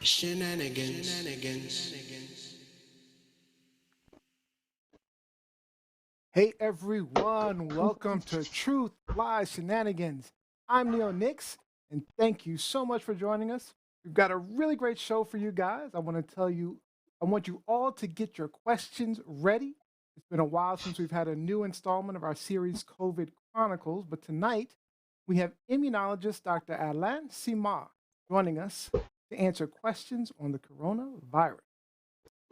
Shenanigans. Hey everyone, welcome to Truth Lies Shenanigans. I'm Neil Nix, and thank you so much for joining us. We've got a really great show for you guys. I want you all to get your questions ready. It's been a while since we've had a new installment of our series, COVID Chronicles, but tonight we have immunologist Dr. Alain Simard joining us to answer questions on the coronavirus.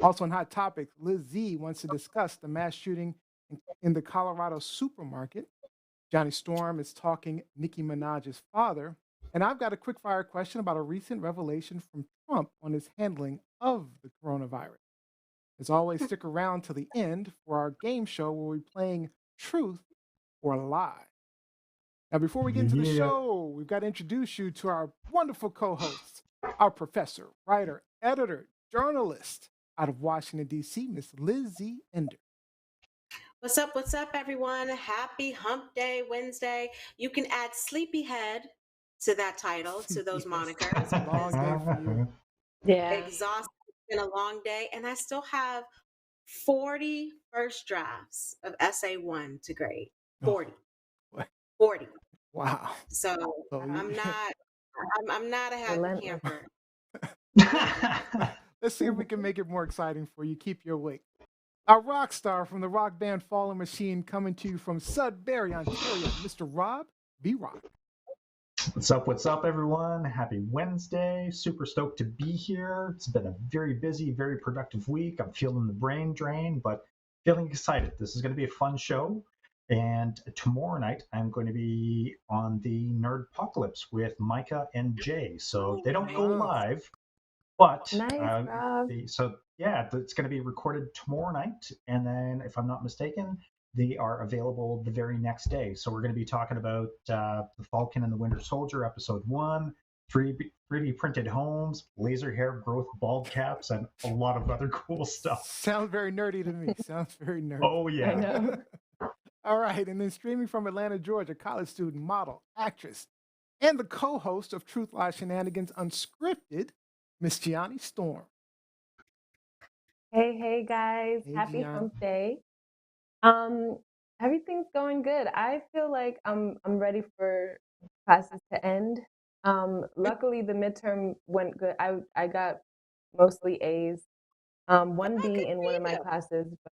Also, in Hot Topics, Liz Z wants to discuss the mass shooting in the Colorado supermarket. Johnny Storm is talking Nicki Minaj's father. And I've got a quick fire question about a recent revelation from Trump on his handling of the coronavirus. As always, stick around to the end for our game show where we're playing Truth or Lie. Now, before we get into the Yeah. show, we've got to introduce you to our wonderful co hosts, our professor, writer, editor, journalist out of Washington, D.C., Miss Lizzie Ender. What's up, everyone? Happy Hump Day Wednesday. You can add Sleepyhead to that title, to those Yes. monikers. Long day for you. Yeah. Exhausted. It's been a long day, and I still have 40 first drafts of Essay 1 to grade. 40. What? 40. Wow. So So I'm not a happy Relentless. camper. Let's see if we can make it more exciting for you. Keep you awake. Our rock star from the rock band Fallen Machine coming to you from Sudbury, Ontario, Mr. Rob B. Rock. What's up, everyone? Happy Wednesday. Super stoked to be here. It's been a very busy, very productive week. I'm feeling the brain drain, but feeling excited. This is going to be a fun show. And tomorrow night, I'm going to be on the Nerd Apocalypse with Micah and Jay. So they don't go Wow. live, but Nice, Rob. it's going to be recorded tomorrow night. And then, if I'm not mistaken, they are available the very next day. So we're going to be talking about The Falcon and the Winter Soldier, Episode 1, 3D printed homes, laser hair growth bald caps, and a lot of other cool stuff. Sounds very nerdy to me. Sounds very nerdy. Oh, I yeah. know. All right. And then streaming from Atlanta, Georgia, college student, model, actress, and the co host of Truth Lies Shenanigans Unscripted, Miss Gianni Storm. Hey guys. Hey, Happy Gianni. Hump Day. Um, Everything's going good. I feel like I'm ready for classes to end. Luckily the midterm went good. I got mostly A's. One Oh, good B in for one of my you. classes. But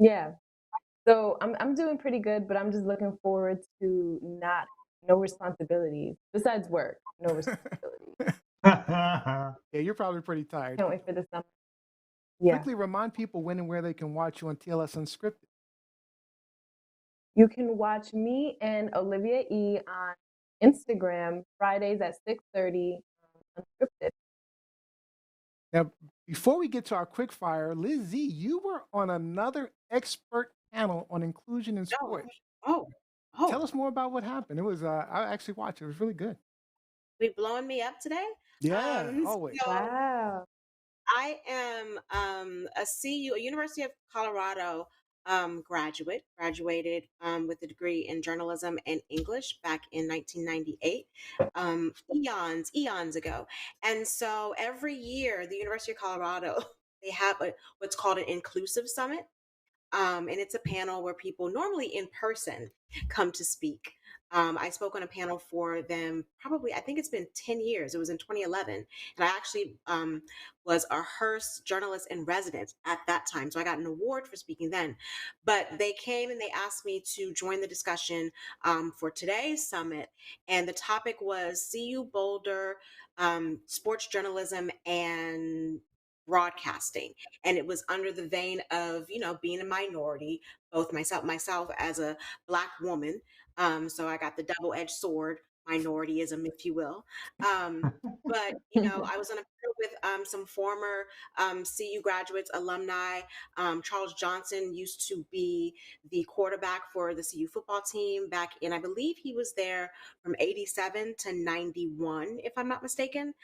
yeah. So I'm doing pretty good, but I'm just looking forward to no responsibilities besides work. No responsibilities. Yeah, you're probably pretty tired. Can't wait for the summer. Yeah. Quickly remind people when and where they can watch you on TLS Unscripted. You can watch me and Olivia E on Instagram Fridays at 6:30 unscripted. Now, before we get to our quick fire, Liz Z, you were on another expert panel on inclusion in sports. Oh. Tell us more about what happened. It was I actually watched it. It was really good. We blowing me up today? Yeah, always. So Wow. I am a CU, a University of Colorado graduated with a degree in journalism and English back in 1998, eons ago. And so every year, the University of Colorado, they have what's called an inclusive summit. And it's a panel where people normally in person come to speak. I spoke on a panel for them probably, I think it's been 10 years. It was in 2011. And I actually was a Hearst journalist in residence at that time. So I got an award for speaking then. But they came and they asked me to join the discussion for today's summit. And the topic was CU Boulder, sports journalism and broadcasting. And it was under the vein of being a minority, both myself as a Black woman, so I got the double-edged sword, minorityism, if you will. But I was on a panel with some former CU graduates, alumni. Charles Johnson used to be the quarterback for the CU football team back in, I believe he was there from 87 to 91, if I'm not mistaken.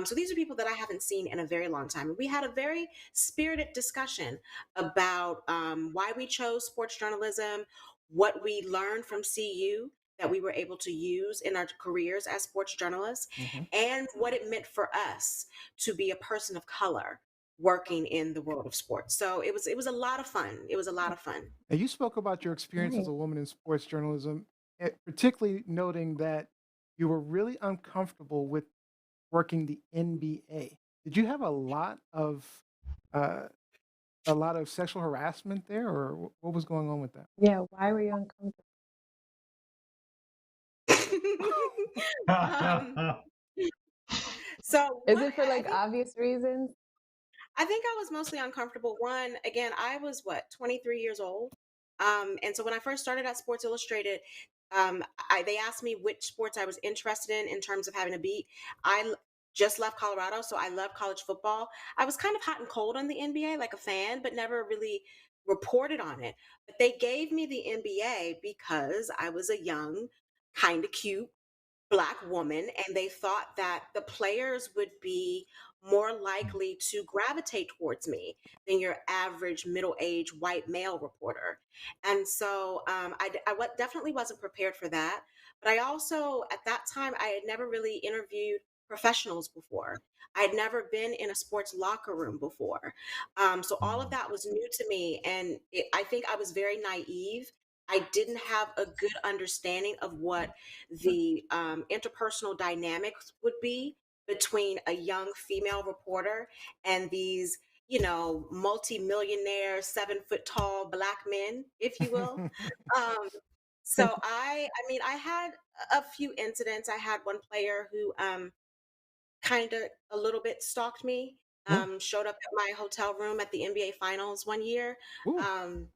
So these are people that I haven't seen in a very long time. We had a very spirited discussion about why we chose sports journalism, what we learned from CU that we were able to use in our careers as sports journalists, Mhm. and what it meant for us to be a person of color working in the world of sports. So it was a lot of fun. It was a lot of fun. And you spoke about your experience as Nice. a woman in sports journalism, particularly noting that you were really uncomfortable with working the NBA. Did you have uh, a lot of sexual harassment there, or what was going on with that? Yeah, why were you uncomfortable? um, so Is what it for I like think obvious reasons? I think I was mostly uncomfortable. One, again, I was what, 23 years old. And so when I first started at Sports Illustrated, they asked me which sports I was interested in terms of having a beat. Just left Colorado, so I love college football. I was kind of hot and cold on the NBA, like a fan, but never really reported on it. But they gave me the NBA because I was a young, kind of cute Black woman, and they thought that the players would be more likely to gravitate towards me than your average middle-aged white male reporter. And so definitely wasn't prepared for that. But I also, at that time, I had never really interviewed professionals before. I had never been in a sports locker room before. So all of that was new to me. And I think I was very naive. I didn't have a good understanding of what the interpersonal dynamics would be between a young female reporter and these, multi-millionaire, 7 foot tall Black men, if you will. Um, so I mean, I had a few incidents. I had one player who kind of a little bit stalked me. Mm. Showed up at my hotel room at the NBA Finals one year. Ooh. Um,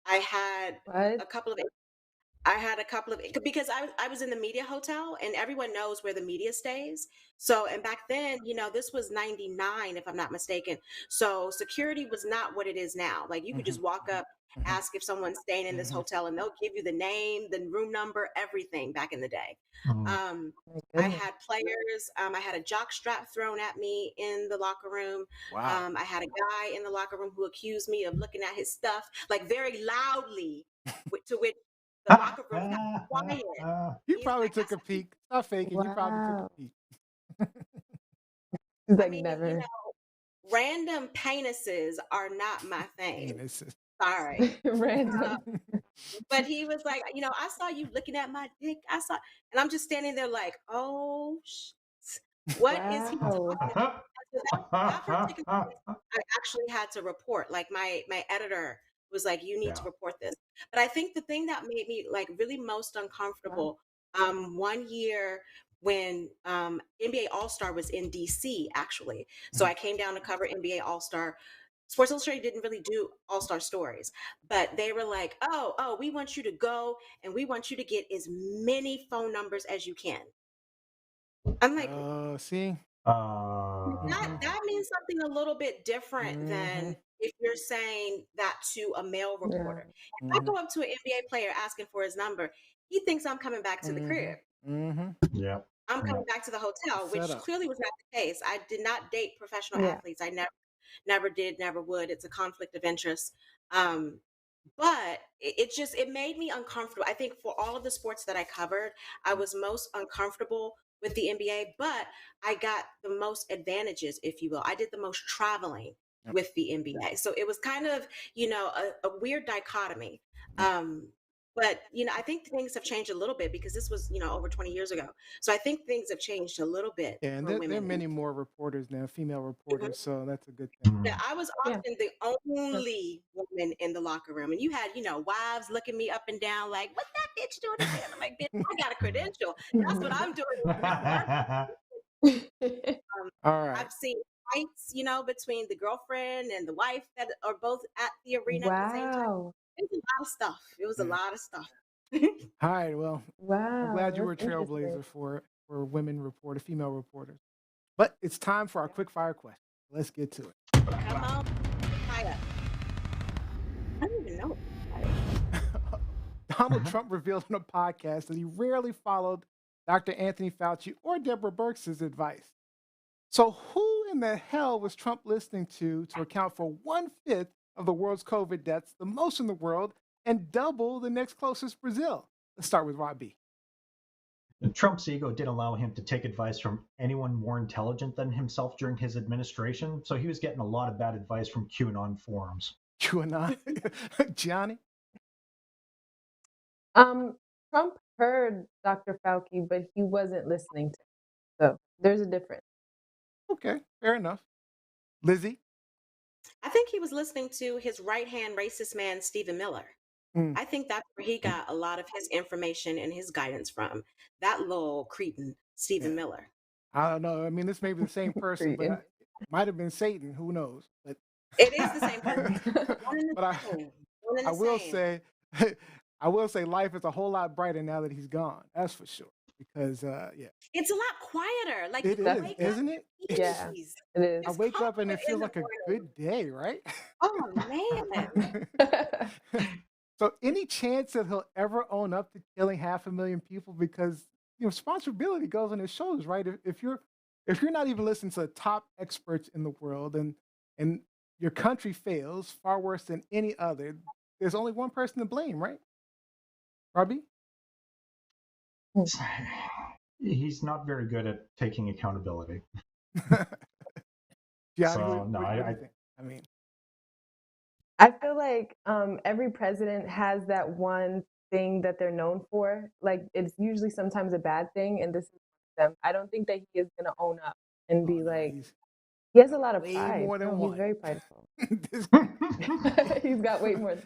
I had What? a couple of I had a couple of because I was in the media hotel, and everyone knows where the media stays. So, and back then, this was 99, if I'm not mistaken. So security was not what it is now. Like you could Mhm, just walk up, mhm, ask if someone's staying in this mhm. hotel, and they'll give you the name, the room number, everything back in the day. Mm. Um, My I goodness. had players, I had a jock strap thrown at me in the locker room. Wow. I had a guy in the locker room who accused me of looking at his stuff, like very loudly, to which the locker room got quiet. You He's probably like, I took a said, peek. Stop faking. You probably took a Wow. peek. She's I like, mean, never. random penises are not my thing. Penises. Sorry. Uh, Random. but he was like, I saw you looking at my dick. And I'm just standing there like, oh, what is he Wow. talking? So that particular case, I actually had to report. Like my editor was like, "You need to Yeah. report this." But I think the thing that made me like really most Wow. uncomfortable, one year when NBA All Star was in DC, actually. So I came down to cover NBA All Star. Sports Illustrated didn't really do All Star stories, but they were like, "Oh, we want you to go and we want you to get as many phone numbers as you can." I'm like, See? that Hmm. that means something a little bit different Hmm. than if you're saying that to a male Yeah. reporter. If I Hmm. go up to an NBA player asking for his number, he thinks I'm coming back to the Hmm. crib. Hmm. Yeah. I'm Yeah. coming back to the hotel, Set which up. clearly was not the case. I did not date professional Yeah. athletes. I never did, never would. It's a conflict of interest. Um, but it made me uncomfortable. I think for all of the sports that I covered, I was most uncomfortable with the NBA, but I got the most advantages, if you will. I did the most traveling Yep. with the NBA. So it was kind of, a weird dichotomy. Yep. But I think things have changed a little bit because this was, over 20 years ago. So I think things have changed a little bit Yeah, and for there are women. many more reporters now, female Mhm. reporters, so that's a good thing. Yeah, Mm. I was Yeah. often the Sure. only woman in the locker room. And you had, wives looking me up and down like, what's that bitch doing in there? And I'm like, bitch, I got a credential. That's what I'm doing at work. Um, All right. I've seen fights, between the girlfriend and the wife that are both at the arena at the same time. Wow. It was a lot of stuff. It was a Yeah. lot of stuff. All right. Well, I'm Wow. glad you were a That's interesting. trailblazer for women reporters, female reporters. But it's time for our quick fire question. Let's get to it. Come on, fire. I don't even know. Donald Trump revealed on a podcast that he rarely followed Dr. Anthony Fauci or Deborah Birx's advice. So, who in the hell was Trump listening to account for 1/5 of the world's COVID deaths, the most in the world, and double the next closest Brazil? Let's start with Rob B. Trump's ego didn't allow him to take advice from anyone more intelligent than himself during his administration, so he was getting a lot of bad advice from QAnon forums. QAnon, Gianni. Trump heard Dr. Fauci, but he wasn't listening to him. So there's a difference. Okay, fair enough. Lizzie. I think he was listening to his right-hand racist man, Stephen Miller. Mm. I think that's where he got a lot of his information and his guidance from. That little cretin, Stephen Miller. I don't know. I mean, this may be the same person, but it might have been Satan. Who knows? But it is the same person. But I will say, I will say, life is a whole lot brighter now that he's gone. That's for sure. Because it's a lot quieter. Like it is, isn't it? Yeah, it is. I wake up and it feels like a good day, right? Oh man. So, any chance that he'll ever own up to killing 500,000 people? Because responsibility goes on his shoulders, right? If you're not even listening to the top experts in the world, and your country fails far worse than any other, there's only one person to blame, right? Robbie? He's not very good at taking accountability. Yeah, So, what do you think? I mean, I feel like every president has that one thing that they're known for. Like it's usually sometimes a bad thing, and this is them. I don't think that he is going to own up and be like. He has a lot of pride. More than He's very prideful. He's got way more.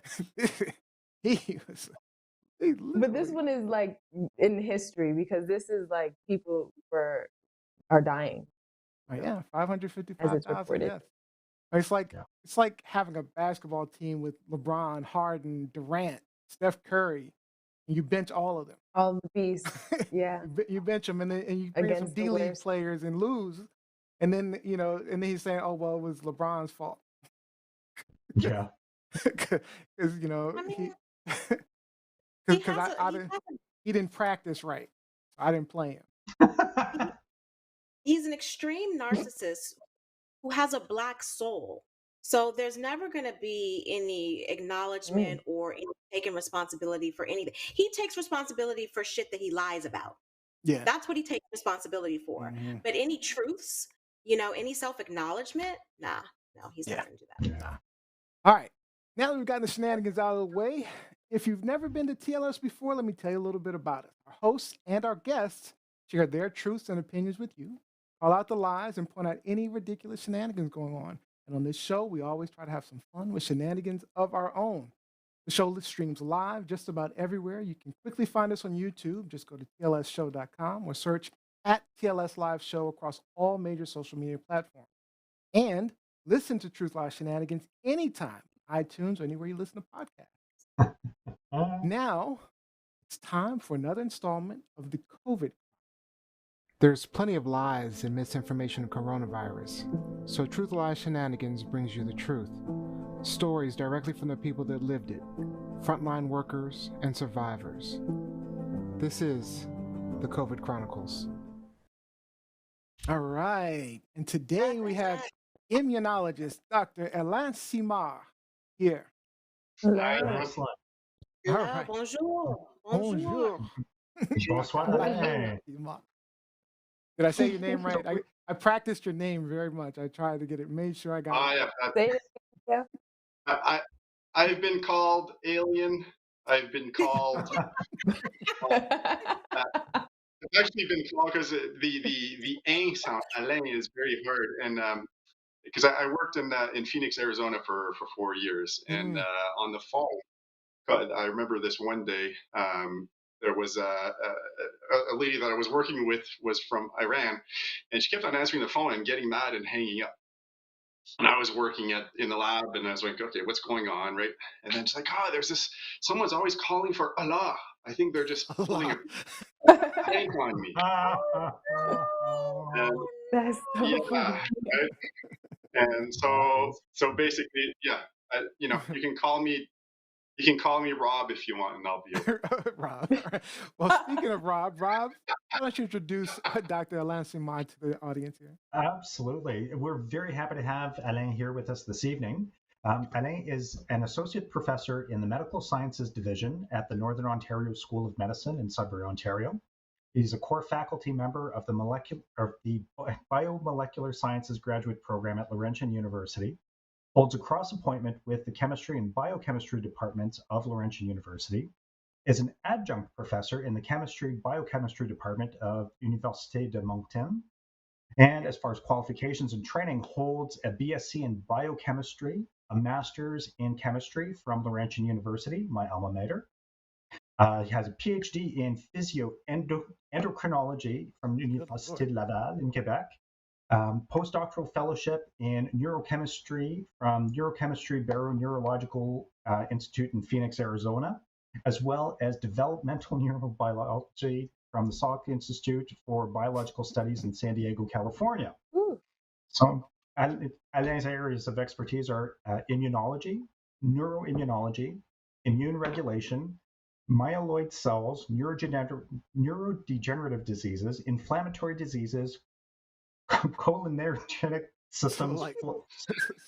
But this one is like in history because this is like people are dying. Oh, yeah, 555,000 deaths. It's like having a basketball team with LeBron, Harden, Durant, Steph Curry, and you bench all of them. All the beasts, yeah. You bench them, and you bring some D-League players and lose, and then and then he's saying, "Oh well, it was LeBron's fault." Yeah, because he didn't practice right. I didn't play him. He's an extreme narcissist who has a black soul. So there's never going to be any acknowledgement or any taking responsibility for anything. He takes responsibility for shit that he lies about. Yeah. That's what he takes responsibility for. Mm-hmm. But any truths, any self-acknowledgement, no, he's not going to do that. Nah. All right. Now that we've gotten the shenanigans out of the way, if you've never been to TLS before, let me tell you a little bit about it. Our hosts and our guests share their truths and opinions with you, call out the lies, and point out any ridiculous shenanigans going on. And on this show, we always try to have some fun with shenanigans of our own. The show streams live just about everywhere. You can quickly find us on YouTube. Just go to TLSShow.com or search at TLSLiveShow across all major social media platforms. And listen to Truth Lies Shenanigans anytime, iTunes or anywhere you listen to podcasts. Now, it's time for another installment of the COVID. There's plenty of lies and misinformation in coronavirus, so Truth Lies Shenanigans brings you the truth. Stories directly from the people that lived it, frontline workers and survivors. This is the COVID Chronicles. All right, and today we have immunologist Dr. Alain Simard here. Hello. All right. Bonjour. Bonjour. Bonsoir. Did I say your name right? I practiced your name very much. I tried to get it, made sure I got it. Yeah. I've been called alien. I've been called. I've actually been called because the "ang" sound Alain is very hard, and because I worked in Phoenix, Arizona for 4 years, and on the phone, I remember this one day. There was a lady that I was working with was from Iran, and she kept on answering the phone and getting mad and hanging up. And I was working in the lab, and I was like, okay, what's going on, right? And then she's like, someone's always calling for Allah. I think they're just pulling a prank on me. That's so funny. Right? And so basically, yeah, you can call me. You can call me Rob if you want, and I'll be over. Rob. Well, speaking of Rob, why don't you introduce Dr. Alain Simard to the audience here? Absolutely. We're very happy to have Alain here with us this evening. Alain is an associate professor in the Medical Sciences Division at the Northern Ontario School of Medicine in Sudbury, Ontario. He's a core faculty member of the Biomolecular Sciences graduate program at Laurentian University, holds a cross appointment with the Chemistry and Biochemistry departments of Laurentian University, is an adjunct professor in the Chemistry Biochemistry department of Université de Moncton, and as far as qualifications and training, holds a BSc in biochemistry, a master's in chemistry from Laurentian University, my alma mater. He has a PhD in endocrinology from Université de Laval in Quebec, postdoctoral fellowship in neurochemistry from Neurochemistry Neurological Institute in Phoenix, Arizona, as well as developmental neurobiology from the Salk Institute for Biological Studies in San Diego, California. Ooh. So Alain's areas of expertise are immunology, neuroimmunology, immune regulation, myeloid cells, neurodegenerative diseases, inflammatory diseases, cholinergic So systems, like,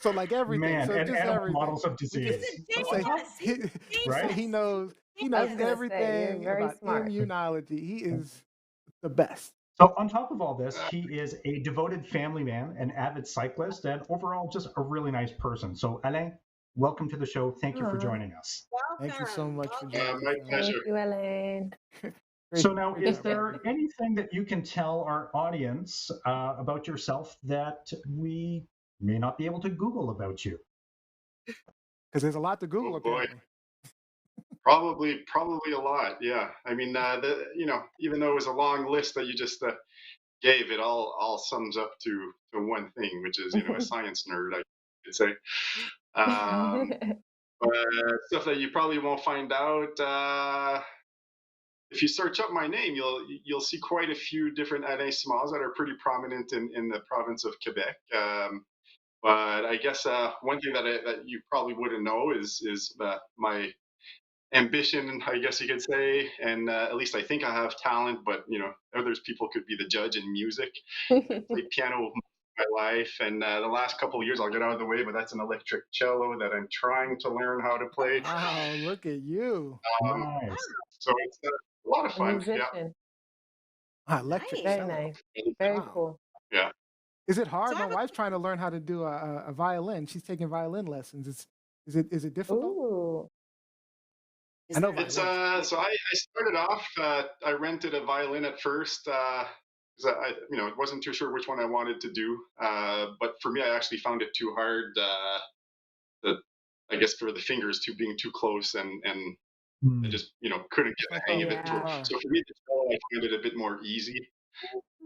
so like everything. man, So and just animal everything. models of He's disease. a So So on say top, genius. he, He's a right? so he genius. knows he I knows was gonna say you're everything very about smart. immunology. He is the best. So on top of all this, Uh, he is a devoted family man, an avid cyclist, and overall just a really nice person. So Alain, welcome to the show. Thank you for Aw, joining us. Thank you so Welcome. much for Welcome. joining us, my Ellen. thank pleasure. you, Elaine. Great, So now, great is job, there Ellen. anything that you can tell our audience about yourself that we may not be able to Google about you? Because there's a lot to Google Oh boy, apparently. probably a lot. Yeah, I mean, even though it was a long list that you just gave, it all sums up to one thing, which is a science nerd, I could say. Um, but stuff that you probably won't find out. If you search up my name, you'll see quite a few different Alain Simards that are pretty prominent in the province of Quebec. But I guess one thing that you probably wouldn't know is my ambition, I guess you could say, and at least I think I have talent. But others people could be the judge in music. I played piano my life, and the last couple of years I'll get out of the way. But that's an electric cello that I'm trying to learn how to play. Wow, look at you. Um, Nice. so it's a lot of A fun. Yeah. musician. Electric Nice. Very cello. nice. Very Wow. cool. Yeah. Is it So hard? I My have a wife's trying to learn how to do a violin. She's taking violin lessons. Is it difficult? Ooh. I is know there It's violins. so I started off. I rented a violin at first because I wasn't too sure which one I wanted to do. But for me, I actually found it too hard. The I guess for the fingers too being too close, and I Hmm. just couldn't get It's like the hang of it. the Yeah. guitar. So for me, the cello, I find it a bit more easy.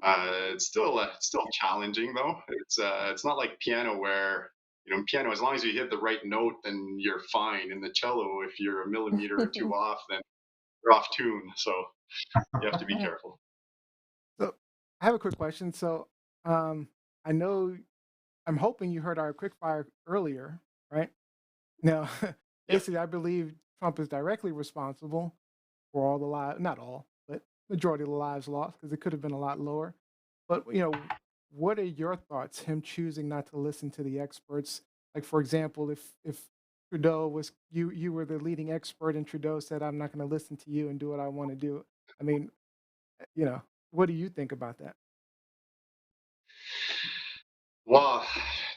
It's still challenging though. It's not like piano where in piano as long as you hit the right note then you're fine. In the cello, if you're a millimeter or two off, then you're off tune. So you have to be careful. So I have a quick question. So um, I know I'm hoping you heard our quick fire earlier, right? Now, Yep. basically, I believe Trump is directly responsible for all the lives, not all, but majority of the lives lost because it could have been a lot lower. But what are your thoughts? Him choosing not to listen to the experts, like for example, if Trudeau was you were the leading expert and Trudeau said, "I'm not going to listen to you and do what I want to do." I mean, what do you think about that? Well,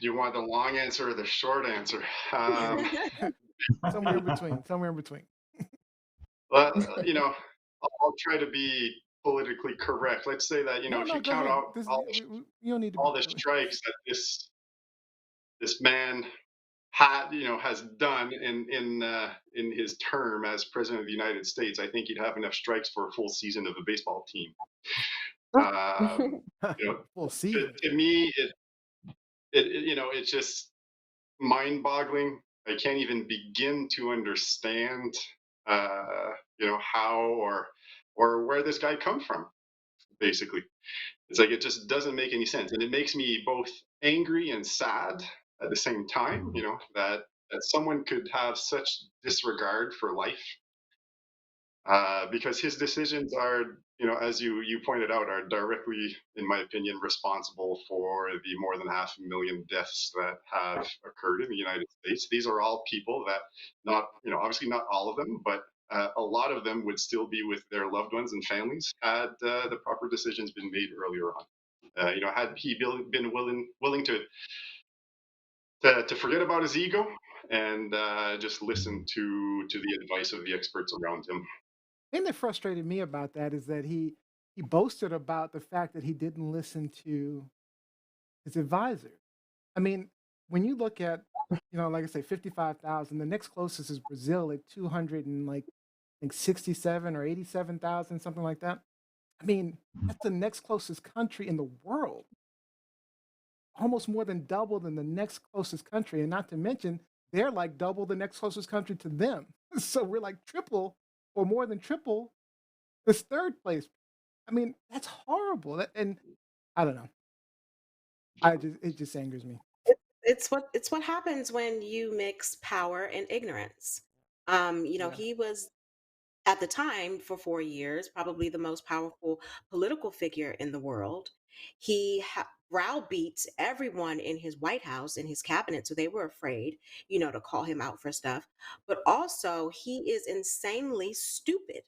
do you want the long answer or the short answer? Um, Somewhere in between. Somewhere in between. well, I'll try to be politically correct. Let's say that No, if no, you go count ahead. out This you don't need to be all the really. strikes that this man had has done in his term as president of the United States, I think he'd have enough strikes for a full season of a baseball team. Um, you know, Full to, season. to me, it's just mind-boggling. I can't even begin to understand, how or where this guy come from. Basically, it's like it just doesn't make any sense, and it makes me both angry and sad at the same time. That someone could have such disregard for life, because his decisions are, as you pointed out, are directly, in my opinion, responsible for the more than 500,000 deaths that have occurred in the United States. These are all people that, not obviously not all of them, but a lot of them would still be with their loved ones and families had the proper decisions been made earlier on. Had he been willing to forget about his ego and just listen to the advice of the experts around him. The thing that frustrated me about that is that he boasted about the fact that he didn't listen to his advisor. I mean, when you look at, like I say, 55,000, the next closest is Brazil at 200 and like I think 67 or 87,000, something like that. I mean, that's the next closest country in the world, almost more than double than the next closest country. And not to mention, they're like double the next closest country to them. So we're like triple or more than triple this third place. I mean, that's horrible. And I don't know. It just angers me. It's what happens when you mix power and ignorance. Yeah. He was at the time for 4 years probably the most powerful political figure in the world. He browbeat everyone in his White House, in his cabinet, so they were afraid, to call him out for stuff. But also, he is insanely stupid,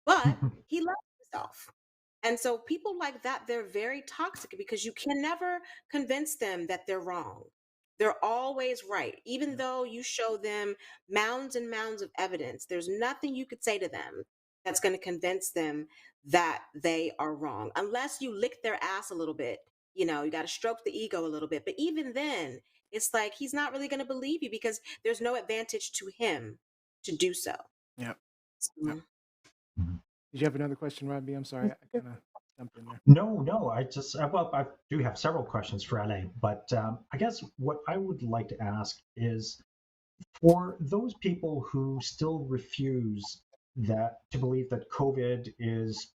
but he loves himself. And so people like that, they're very toxic because you can never convince them that they're wrong. They're always right. Even Yeah. though you show them mounds and mounds of evidence, there's nothing you could say to them that's going to convince them that they are wrong. Unless you lick their ass a little bit, you got to stroke the ego a little bit. But even then, it's like he's not really going to believe you because there's no advantage to him to do so. Yep. Yep. So, Did you have another question, Robbie? I'm sorry, I kind of jumped in there. No. Well, I do have several questions for Alain, but I guess what I would like to ask is for those people who still refuse to believe that COVID is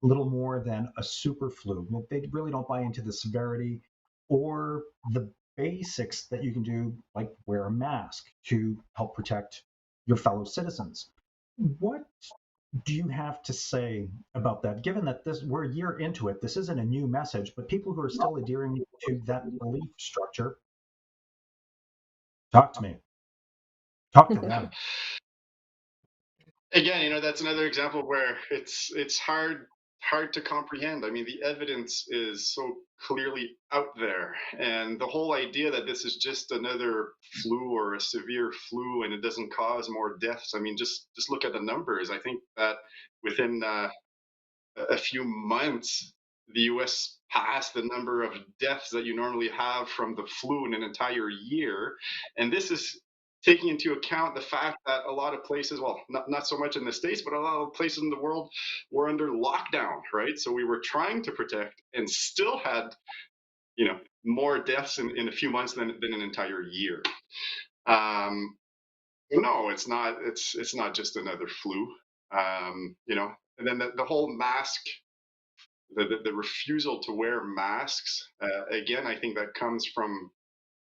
little more than a super flu. They really don't buy into the severity or the basics that you can do, like wear a mask to help protect your fellow citizens. What do you have to say about that? Given that we're a year into it, this isn't a new message, but people who are still adhering to that belief structure, talk to me. Talk to them. Again, that's another example where it's hard to comprehend. I mean, the evidence is so clearly out there, and the whole idea that this is just another flu or a severe flu and it doesn't cause more deaths. I mean, just look at the numbers. I think that within a few months, the US passed the number of deaths that you normally have from the flu in an entire year. And this is taking into account the fact that a lot of places, well, not so much in the States, but a lot of places in the world were under lockdown, right? So we were trying to protect and still had, more deaths in a few months than an entire year. Um, no, it's not. It's not just another flu. And then the whole mask the refusal to wear masks, again, I think that comes from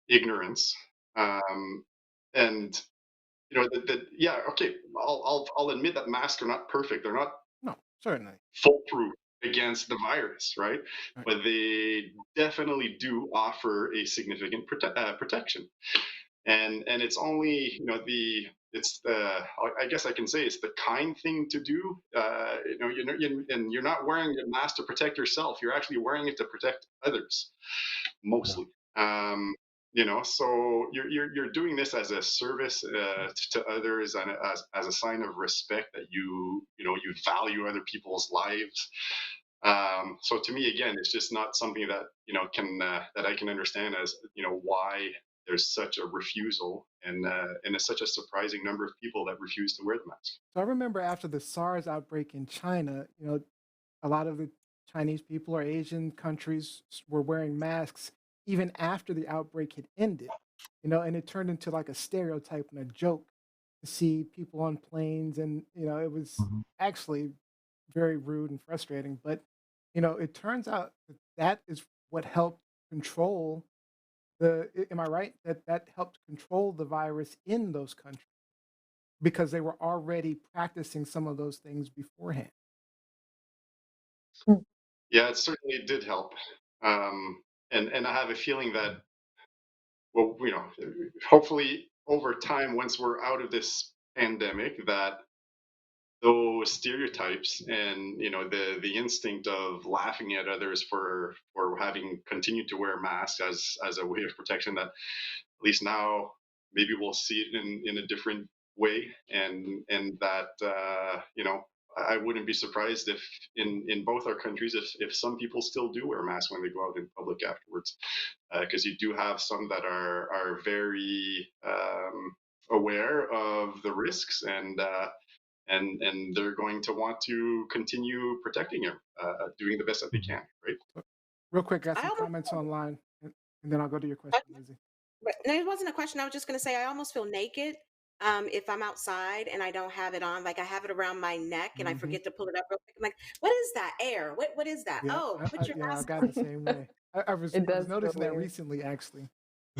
ignorance. Um, and yeah, okay, I'll admit that masks are not perfect. They're not No, certainly. foolproof against the virus, right? Right. But they definitely do offer a significant protection. And it's only it's the I guess I can say it's the kind thing to do. And you're not wearing a mask to protect yourself. You're actually wearing it to protect others, Yeah. mostly. So you're doing this as a service to others and as a sign of respect that you value other people's lives. So to me, again, it's just not something that can that I can understand as why there's such a refusal and such a surprising number of people that refuse to wear the mask. So I remember after the SARS outbreak in China, a lot of the Chinese people or Asian countries were wearing masks even after the outbreak had ended, and it turned into like a stereotype and a joke to see people on planes. And, it was Mhm. actually very rude and frustrating. But, it turns out that that is what helped control am I right? That helped control the virus in those countries because they were already practicing some of those things beforehand. Yeah, it certainly did help. And I have a feeling that, well, hopefully over time, once we're out of this pandemic, that those stereotypes and the instinct of laughing at others for having continued to wear masks as a way of protection, that at least now maybe we'll see it in a different way, and that I wouldn't be surprised if in both our countries if some people still do wear masks when they go out in public afterwards, because you do have some that are very aware of the risks, and they're going to want to continue protecting him, doing the best that they Mhm. can, right? Real quick, got I some almost comments online, and then I'll go to your question, Lizzie. but no, it wasn't a question. I was just going to say I almost feel naked if I'm outside and I don't have it on. Like I have it around my neck and I Hmm. forget to pull it up real quick. I'm like, what is that air? What is that? Yeah, Oh, put your yeah, I mask got on. the same way. I was It I was does feel noticing that weird. recently, actually.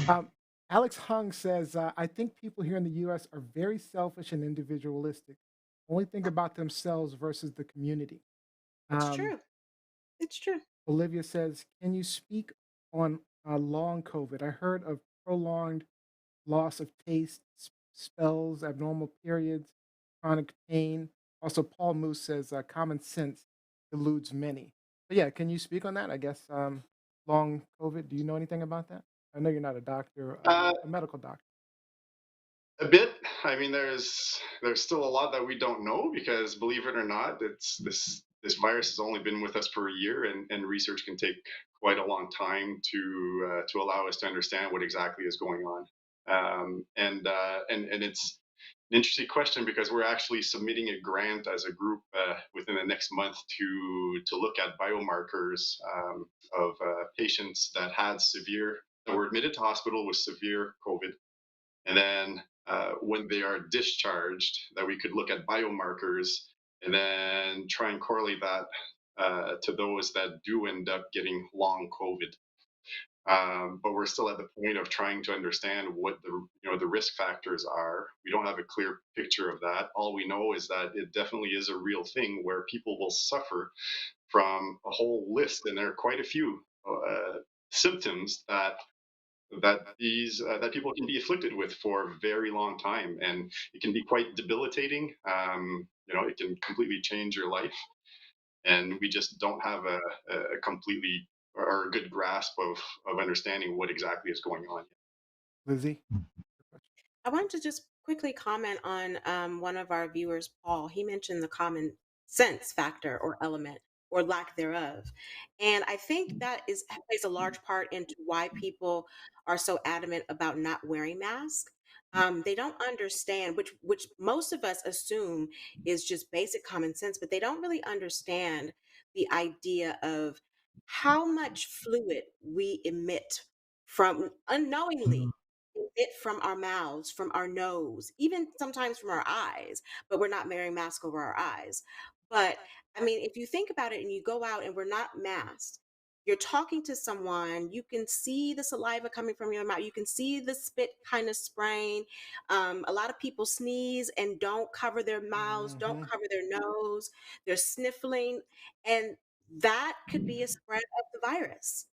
Um, Alex Hung says, I think people here in the US are very selfish and individualistic, only think about themselves versus the community. It's Um, true. It's true. Olivia says, can you speak on long COVID? I heard of prolonged loss of taste, spells, abnormal periods, chronic pain. Also, Paul Moose says, common sense eludes many. But yeah, can you speak on that? I guess long COVID. Do you know anything about that? I know you're not a doctor, Uh, a medical doctor. a bit. I mean, there's still a lot that we don't know because, believe it or not, it's this virus has only been with us for a year, and research can take quite a long time to allow us to understand what exactly is going on. And it's an interesting question because we're actually submitting a grant as a group within the next month to look at biomarkers of patients that were admitted to hospital with severe COVID, and then when they are discharged, that we could look at biomarkers and then try and correlate that to those that do end up getting long COVID. But we're still at the point of trying to understand what the risk factors are. We don't have a clear picture of that. All we know is that it definitely is a real thing where people will suffer from a whole list, and there are quite a few symptoms that people can be afflicted with for a very long time, and it can be quite debilitating. It can completely change your life, and we just don't have a completely or a good grasp of understanding what exactly is going on. Lizzie? I wanted to just quickly comment on one of our viewers, Paul. He mentioned the common sense factor or element or lack thereof. And I think that is plays a large part into why people are so adamant about not wearing masks. They don't understand, which most of us assume is just basic common sense, but they don't really understand the idea of how much fluid we emit from Mhm. unknowingly it from our mouths, from our nose, even sometimes from our eyes, but we're not wearing masks over our eyes. But I mean, if you think about it and you go out and we're not masked, you're talking to someone, you can see the saliva coming from your mouth, you can see the spit kind of spraying. A lot of people sneeze and don't cover their mouths, don't Hmm. cover their nose, they're sniffling, and that could be a spread of the virus.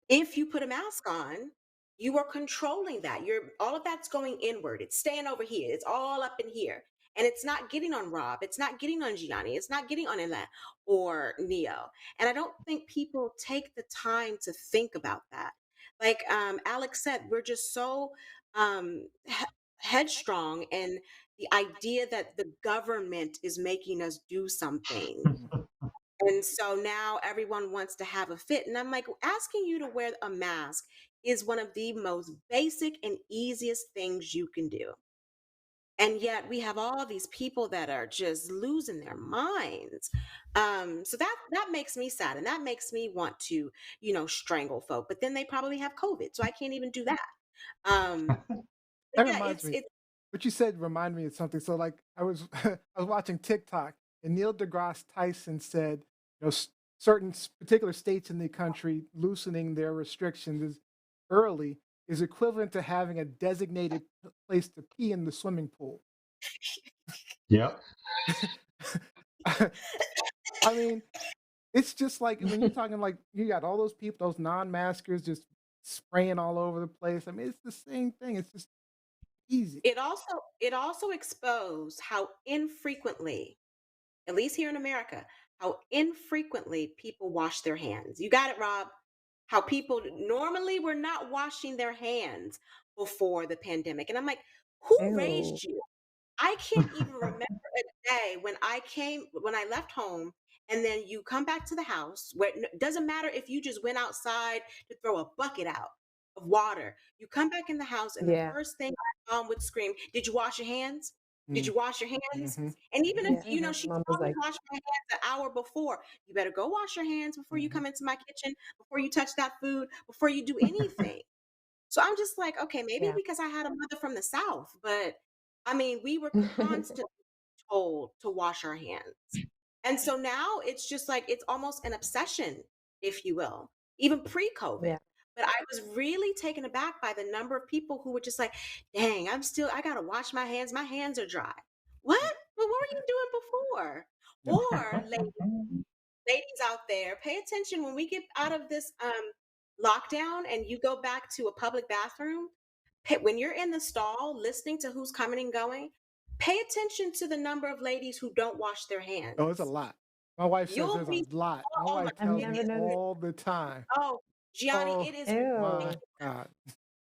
If you put a mask on, you are controlling that. You're all of that's going inward. It's staying over here. It's all up in here. And it's not getting on Rob. It's not getting on Gianni. It's not getting on Ella or Neo. And I don't think people take the time to think about that. Like Alex said, we're just so headstrong, and the idea that the government is making us do something, and so now everyone wants to have a fit. And I'm like, asking you to wear a mask is one of the most basic and easiest things you can do. And yet we have all these people that are just losing their minds. So that makes me sad, and that makes me want to, strangle folk. But then they probably have COVID, so I can't even do that. Um, but That yeah, reminds me. What you said reminded me of something. So, like, I was I was watching TikTok, and Neil deGrasse Tyson said, certain particular states in the country loosening their restrictions early is equivalent to having a designated place to pee in the swimming pool. Yep. I mean, it's just like when you're talking like you got all those people, those non-maskers just spraying all over the place. I mean, it's the same thing. It's just Easy. It also exposed how infrequently, at least here in America, how infrequently people wash their hands. You got it, Rob. How people normally were not washing their hands before the pandemic. And I'm like, who Ew. raised you? I can't even remember a day when I left home and then you come back to the house where it doesn't matter if you just went outside to throw a bucket out of water. You come back in the house and the Yeah. first thing my mom would scream, "Did you wash your hands? Did Mm, you wash your hands?" hmm And even if, Yeah. she Mom was told me like, to wash my hands an hour before, you better go wash your hands before you hmm come into my kitchen, before you touch that food, before you do anything. So I'm just like, okay, maybe yeah. because I had a mother from the South, but I mean, we were constantly told to wash our hands. And so now it's just like it's almost an obsession, if you will, even pre-COVID. Yeah. But I was really taken aback by the number of people who were just like, dang, I gotta wash my hands. My hands are dry. What? Well, what were you doing before? Yep. Or ladies out there, pay attention when we get out of this lockdown and you go back to a public bathroom. When you're in the stall listening to who's coming and going, pay attention to the number of ladies who don't wash their Oh, it's a hands. lot. My wife says You'll there's a be, lot. My oh my wife I've tells me never goodness. noticed. all the time. Oh, Gianni, Oh it is my Ew. ridiculous. God.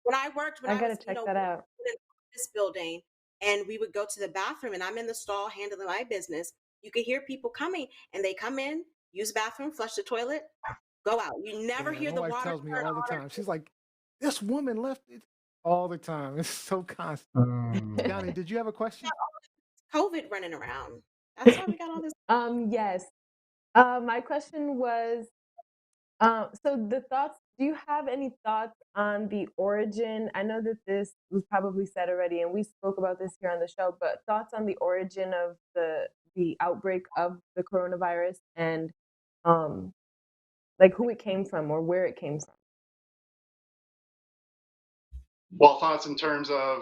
When I I gotta was, check that working out. in an office building and we would go to the bathroom and I'm in the stall handling my business, you could hear people coming and they come in, use the bathroom, flush the toilet, go out. You never Yeah, hear my the wife water tells me turn all the on. time. She's like, this woman left it all the time. It's so constant. Mm. Yanni, did you have a question? COVID running around. That's why we got all this. Yes. My question was, so the thoughts, do you have any thoughts on the origin? I know that this was probably said already, and we spoke about this here on the show, but thoughts on the origin of the outbreak of the coronavirus and um like who it came from or where it came from. Well, thoughts in terms of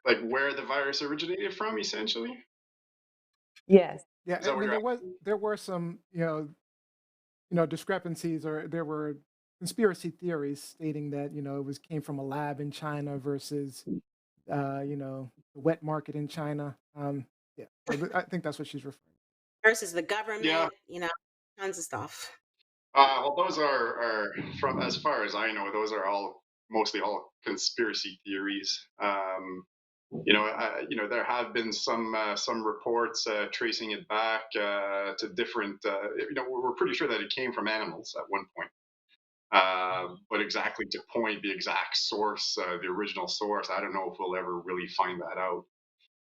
like where the virus originated from, essentially. Yes. Yeah, Is I that what mean you're there were some, discrepancies, or there were conspiracy theories stating that, it was came from a lab in China versus the wet market in China. Yeah. So I think that's what she's referring Versus the Yeah. government, tons of stuff. Well, those are from as far as I know, those are all mostly all conspiracy theories. There have been some reports tracing it back to different. We're pretty sure that it came from animals at one point. But exactly to point the exact source, the original source, I don't know if we'll ever really find that out.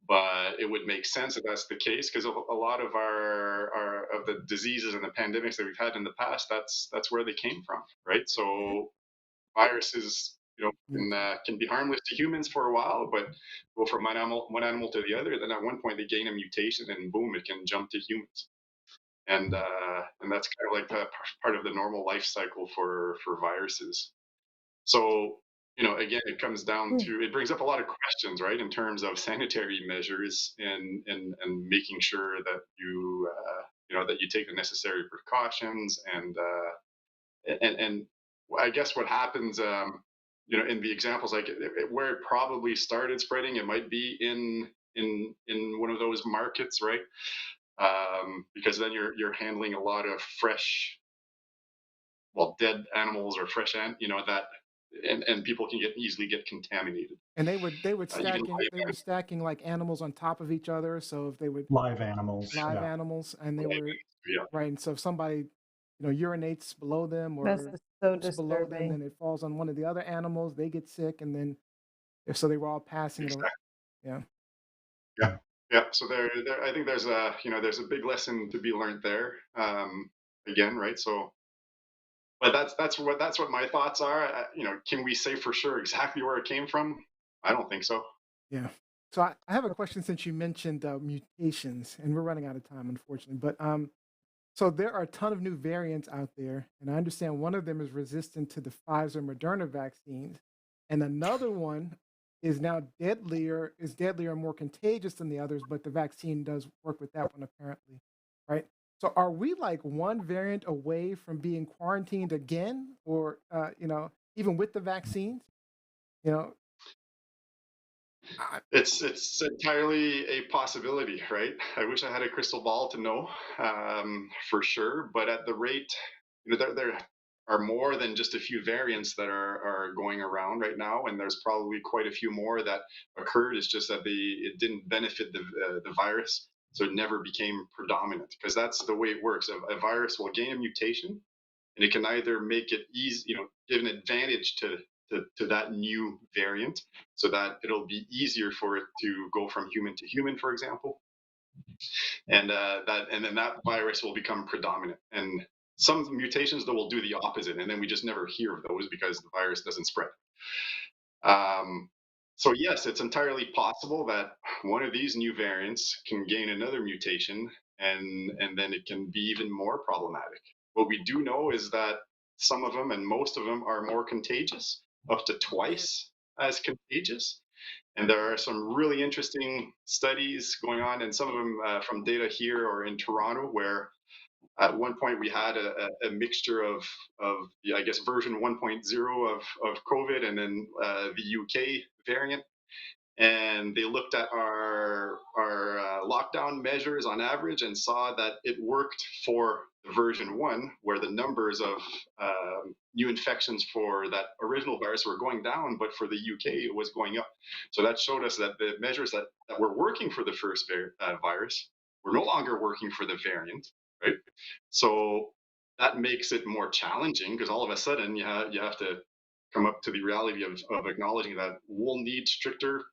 But it would make sense if that's the case, because a lot of our of the diseases and the pandemics that we've had in the past, that's where they came from, right? So viruses, to. can be harmless to humans for a while, but go from one animal to the other. Then at one point they gain a mutation, and boom, it can jump to humans. And that's kind of like part of the normal life cycle for viruses. So, again, it comes down Mm. to, it brings up a lot of questions, right, in terms of sanitary measures and making sure that that you take the necessary precautions and I guess what happens, in the examples, like where it probably started spreading, it might be in one of those markets, right? Because then you're handling a lot of fresh, well, dead animals or fresh that, and people can easily get contaminated. And they would Even stacking like animals on top of each other. So if they would Live animals. live Yeah. animals and they live, were yeah, right, and so if somebody urinates below them That's or just so poops below them, disturbing. then it falls on one of the other animals. They get sick, and then so they were all passing it. exactly, Yeah, yeah, yeah. So there, I think there's a big lesson to be learned there. Again, right? So, but that's what my thoughts are. Can we say for sure exactly where it came from? I don't think so. yeah. So I have a question since you mentioned mutations, and we're running out of time, unfortunately. But so there are a ton of new variants out there, and I understand one of them is resistant to the Pfizer Moderna vaccines, and another one is deadlier and more contagious than the others, but the vaccine does work with that one apparently, right? So are we like one variant away from being quarantined again, or even with the vaccines? You know, I, It's entirely a possibility, right? I wish I had a crystal ball to know for sure, but at the rate, there are more than just a few variants that are going around right now, and there's probably quite a few more that occurred. It's just that it didn't benefit the virus, so it never became predominant, because that's the way it works. A virus will gain a mutation, and it can either make it easy, give an advantage to that new variant, so that it'll be easier for it to go from human to human, for example, and then that virus will become predominant. And some mutations though will do the opposite, and then we just never hear of those because the virus doesn't spread. Um, so yes, it's entirely possible that one of these new variants can gain another mutation, and then it can be even more problematic. What we do know is that some of them and most of them are more contagious, up to Mm. twice as contagious. And there are some really interesting studies going on, and some of them from data here or in Toronto, where at one point we had a mixture of the, I guess, version 1.0 of COVID, and then the UK variant. And they looked at our lockdown measures on average and saw that it worked for the version one, where the numbers of new infections for that original virus were going down, but for the UK it was going up. So that showed us that the measures that were working for the first virus were no longer working for the variant, right? So that makes it more challenging, because all of a sudden you have to come up to the reality of acknowledging that we'll need stricter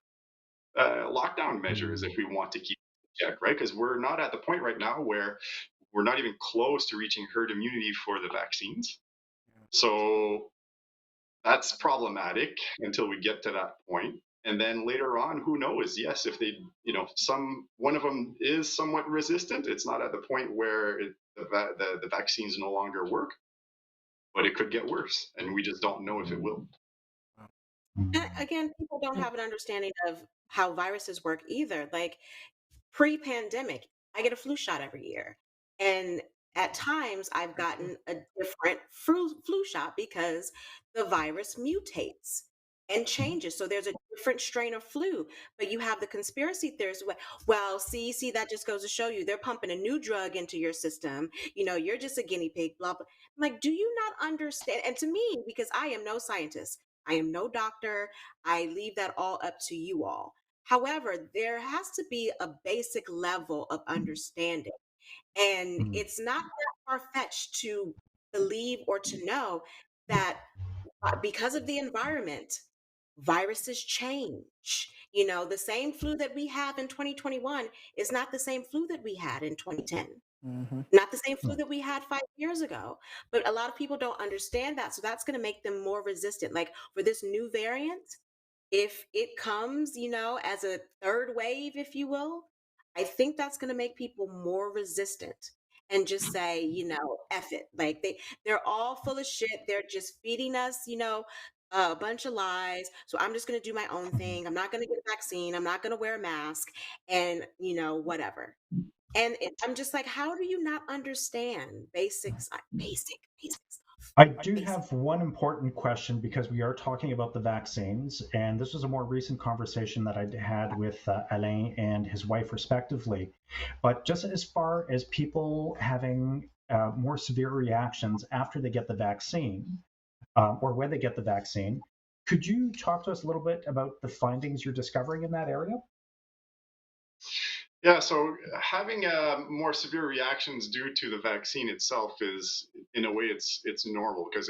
lockdown measures if Mm. we want to keep in check, right? Because we're not at the point right now where we're not even close to reaching herd immunity for the vaccines. So that's problematic until we get to that point. And then later on, who knows? Yes, if they, some one of them is somewhat resistant, it's not at the point where the vaccines no longer work, but it could get worse, and we just don't know if it will. And Mm. again, people don't yeah. have an understanding of how viruses work either. Like pre-pandemic, I get a flu shot every year. And at times I've gotten a different flu shot because the virus mutates and changes. So there's a different strain of flu. But you have the conspiracy theorists, well, see, that just goes to show you they're pumping a new drug into your system. You're just a guinea pig, blah, blah. I'm like, do you not understand? And to me, because I am no scientist, I am no doctor, I leave that all up to you all. However, there has to be a basic level of understanding. And Mm. it's not that far fetched to believe or to know that because of the environment, viruses change. The same flu that we have in 2021 is not the same flu that we had in 2010. Mm-hmm. Not the same flu Mm. that we had 5 years ago. But a lot of people don't understand that. So that's going to make them more resistant. Like for this new variant, if it comes, as a third wave, if you will, I think that's going to make people more resistant and just say, F it. Like they're all full of shit. They're just feeding us, a bunch of lies. So I'm just going to do my own Mm. thing. I'm not going to get a vaccine. I'm not going to wear a mask and, whatever. And I'm just like, how do you not understand basic stuff? I do Basic. have one important question because we are talking about the vaccines, and this was a more recent conversation that I had with Alain and his wife, respectively. But just as far as people having more severe reactions after they get the vaccine, or when they get the vaccine, could you talk to us a little bit about the findings you're discovering in that area? Yeah, so having more severe reactions due to the vaccine itself is, in a way, it's normal, because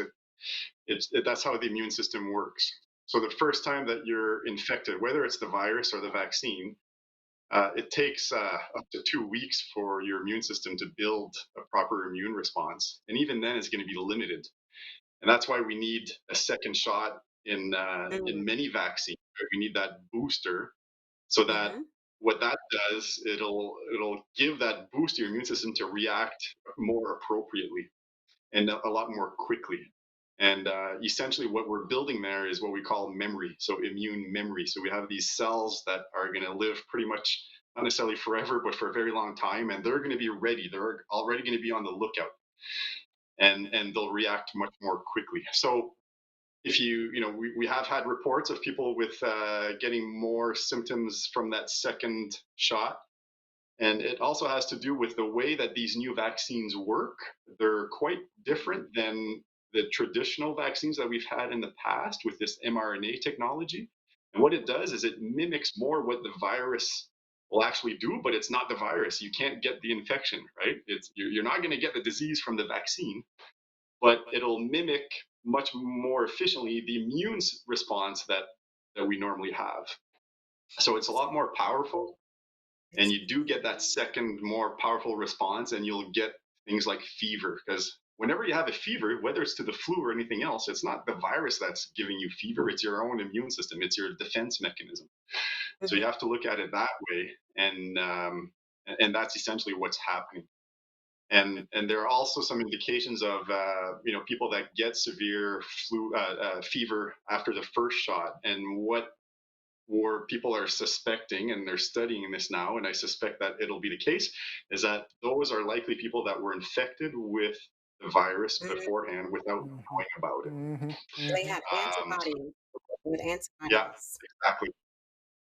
that's how the immune system works. So the first time that you're infected, whether it's the virus or the vaccine, it takes up to 2 weeks for your immune system to build a proper immune response, and even then, it's going to be limited. And that's why we need a second shot in many vaccines. Right? We need that booster, so that Mm-hmm. what that does, it'll give that boost to your immune system to react more appropriately and a lot more quickly. And essentially, what we're building there is what we call memory, so immune memory. So we have these cells that are going to live pretty much, not necessarily forever, but for a very long time, and they're going to be ready. They're already going to be on the lookout, and they'll react much more quickly. So if we have had reports of people with getting more symptoms from that second shot. And it also has to do with the way that these new vaccines work. They're quite different than the traditional vaccines that we've had in the past with this mRNA technology. And what it does is it mimics more what the virus will actually do, but it's not the virus. You can't get the infection, right? You're not going to get the disease from the vaccine, but it'll mimic much more efficiently the immune response that we normally have. So it's a lot more powerful, and you do get that second more powerful response, and you'll get things like fever, because whenever you have a fever, whether it's to the flu or anything else, it's not the virus that's giving you fever, it's your own immune system, it's your defense mechanism. So you Mhm. have to look at it that way, and that's essentially what's happening. And there are also some indications of people that get severe fever after the first shot, and what or people are suspecting, and they're studying this now, and I suspect that it'll be the case, is that those are likely people that were infected with the virus Mhm. beforehand without Mm-hmm. knowing about it. Mm-hmm. They Mm-hmm. have So, antibodies with yeah, antibodies. exactly.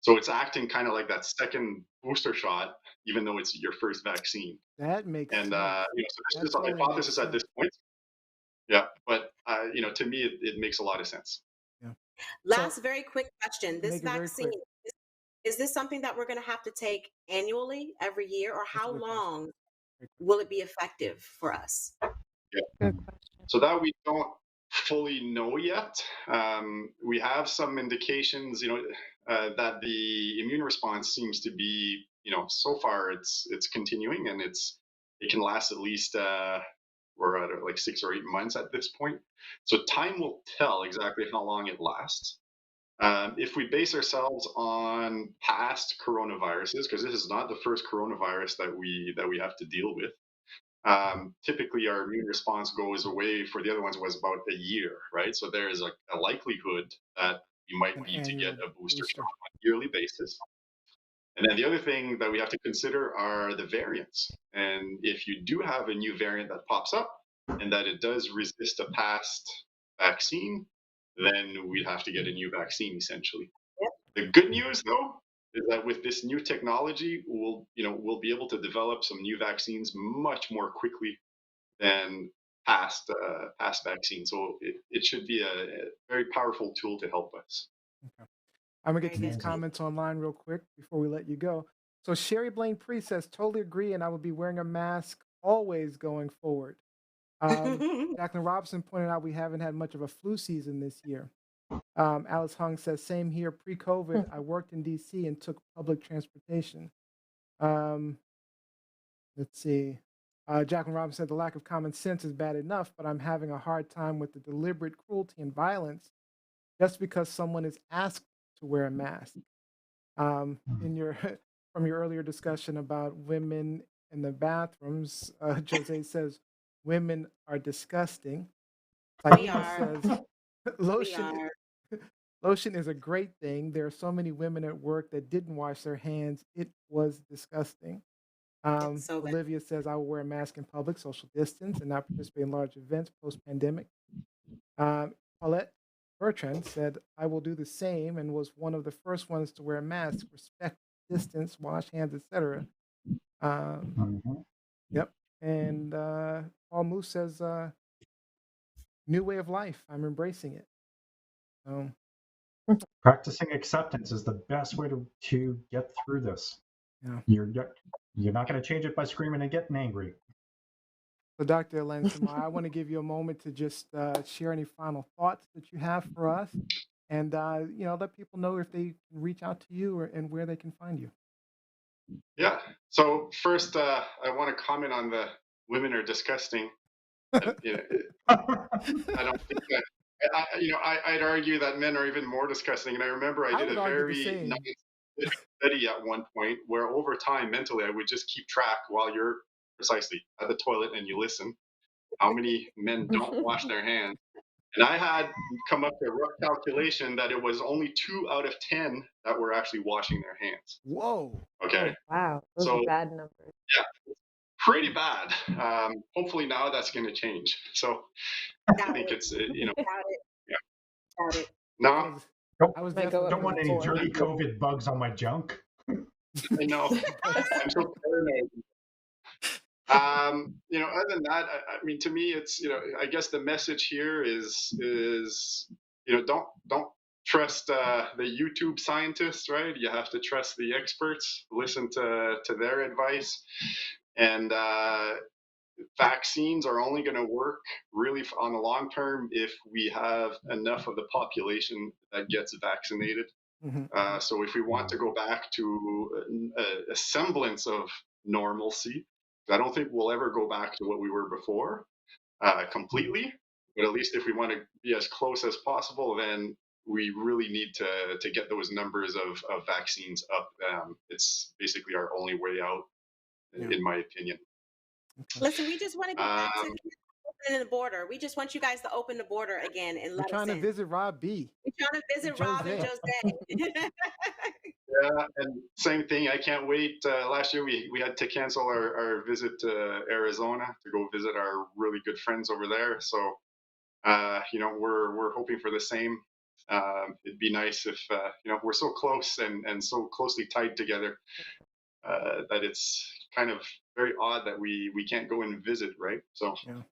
So it's acting kind of like that second booster shot, even though it's your first vaccine. That makes And sense. so this is That just a totally makes hypothesis at this sense. point. Yeah, but to me, it makes a lot of sense. Yeah. So Last very quick question. This make it very vaccine, quick. is this something that we're going to have to take annually every year, or That's a how good question. long Great question. will it be effective for us? Yeah. Good question. So that we don't fully know yet. We have some indications, that the immune response seems to be, so far it's continuing, and it can last at least we're at like 6 or 8 months at this point. So time will tell exactly how long it lasts. If we base ourselves on past coronaviruses, because this is not the first coronavirus that we have to deal with, typically our immune response goes away for the other ones was about a year, right? So there is a likelihood that you might An need to get annual a booster shot booster. on a yearly basis. And then the other thing that we have to consider are the variants. And if you do have a new variant that pops up and that it does resist a past vaccine, then we'd have to get a new vaccine essentially. The good news, though, is that with this new technology, we'll be able to develop some new vaccines much more quickly than past vaccines. So it should be a very powerful tool to help us. Okay. I'm gonna get Very to these good. Amazing. comments online real quick before we let you go. So Sherry Blaine Priest says, totally agree, and I will be wearing a mask always going forward. Jacqueline Robinson pointed out we haven't had much of a flu season this year. Alice Hung says, same here. Pre-COVID, I worked in DC and took public transportation. Um, let's see. Jacqueline Robinson said, the lack of common sense is bad enough, but I'm having a hard time with the deliberate cruelty and violence just because someone is asked to wear a mask. In your from your earlier discussion about women in the bathrooms, Jose says women are disgusting. We Saima are. says We lotion are. lotion is a great thing. There are so many women at work that didn't wash their hands. It was disgusting. It's so bad. Olivia says I will wear a mask in public, social distance, and not participate in large events post pandemic. Paulette Bertrand said, I will do the same and was one of the first ones to wear a mask, respect distance, wash hands, etc. Um, Mhm. yep. And Paul Moose says, new way of life. I'm embracing it. So, Practicing acceptance is the best way to get through this. yeah. You're not going to change it by screaming and getting angry. So, Dr. Alain Simard, I want to give you a moment to just share any final thoughts that you have for us, and let people know if they can reach out to you and where they can find you. Yeah. So first, I want to comment on the women are disgusting. I don't think that. I'd argue that men are even more disgusting. And I remember I I did would a argue the very same. nice study at one point where over time, mentally, I would just keep track while you're precisely at the toilet and you listen. How many men don't wash their hands? And I had come up to a rough calculation that it was only 2 out of 10 that were actually washing their hands. Whoa. Okay. Oh, wow. Those are So bad numbers. yeah, pretty bad. Hopefully now that's going to change. So I Doubt think it. it's, Doubt it. yeah. Got it. I No, was, Don't, I was Might go definitely up don't to want looking any forward. 4. dirty COVID bugs on my junk. I know. I'm so paranoid. Other than that, I mean, to me, it's, I guess the message here is, don't trust the YouTube scientists, right? You have to trust the experts, listen to their advice, and vaccines are only going to work really on the long term if we have enough of the population that gets vaccinated. Mhm. So if we want to go back to a semblance of normalcy, I don't think we'll ever go back to what we were before completely. But at least if we want to be as close as possible, then we really need to get those numbers of vaccines up. It's basically our only way out, Yeah. in my opinion. Okay. Listen, we just want to go back to Um, opening the border. We just want you guys to open the border again and We're let us trying to in. visit Rob B. We're trying to visit Rob and Jose. Jose. yeah, and same thing. I can't wait. Last year we had to cancel our visit to Arizona to go visit our really good friends over there. So we're hoping for the same. It'd be nice if we're so close and so closely tied together that it's kind of very odd that we can't go and visit, right? So Yeah.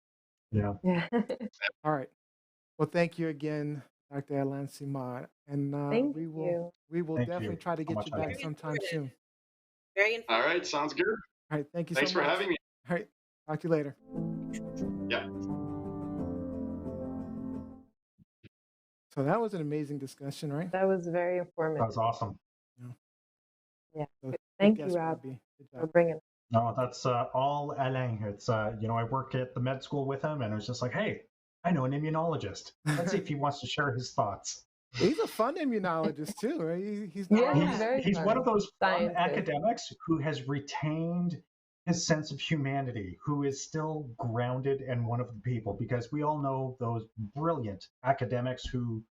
Yeah. Yeah. All right. Well, thank you again, Dr. Alain Simard, and Thank we you. will Thank definitely you try to so get much, you back Alain. sometime soon. Very all informative. right, sounds good. All right. Thank you Thanks so for much. having me. All right. Talk to you later. Yeah. So that was an amazing discussion, right? That was very That informative. was awesome. Yeah. So good Thank you, guess, Rob, Robbie. Good for job. bringing it. No, that's all Alain. It's I work at the med school with him, and it was just like, hey, I know an immunologist. Let's see if he wants to share his thoughts. He's a fun immunologist too, right? He's Yeah, not. he's very He's one of fun. those fun Scientist. academics who has retained his sense of humanity, who is still grounded and one of the people, because we all know those brilliant academics who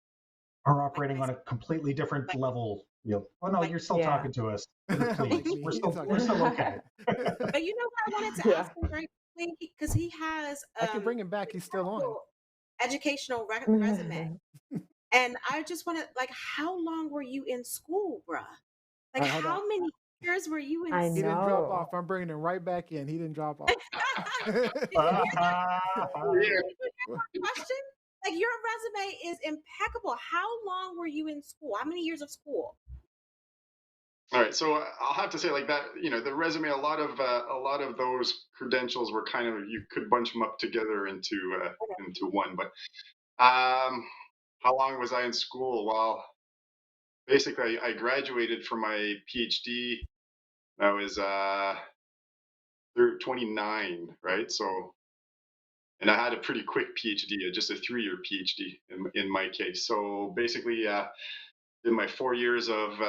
are operating on a completely different level. Oh no, you're still Yeah. talking to us. Like Please, me. we're He's still talking we're to still me. okay. But you know what I wanted to Yeah. ask him very quickly because he has I can bring him back. He's still on. educational resume, and I just want to how long were you in school, bruh? Like All right, hold on. how many years were you in I He didn't drop know. off. I'm bringing him right back in. He didn't drop off. Did you hear that question? Like your resume is impeccable. How long were you in school? How many years of school? All right, so I'll have to say like that. The resume, a lot of those credentials were kind of, you could bunch them up together into one. But how long was I in school? Well, basically, I graduated from my PhD. I was 29, right? So, and I had a pretty quick PhD, just a 3-year PhD in my case. So basically, did my 4 years of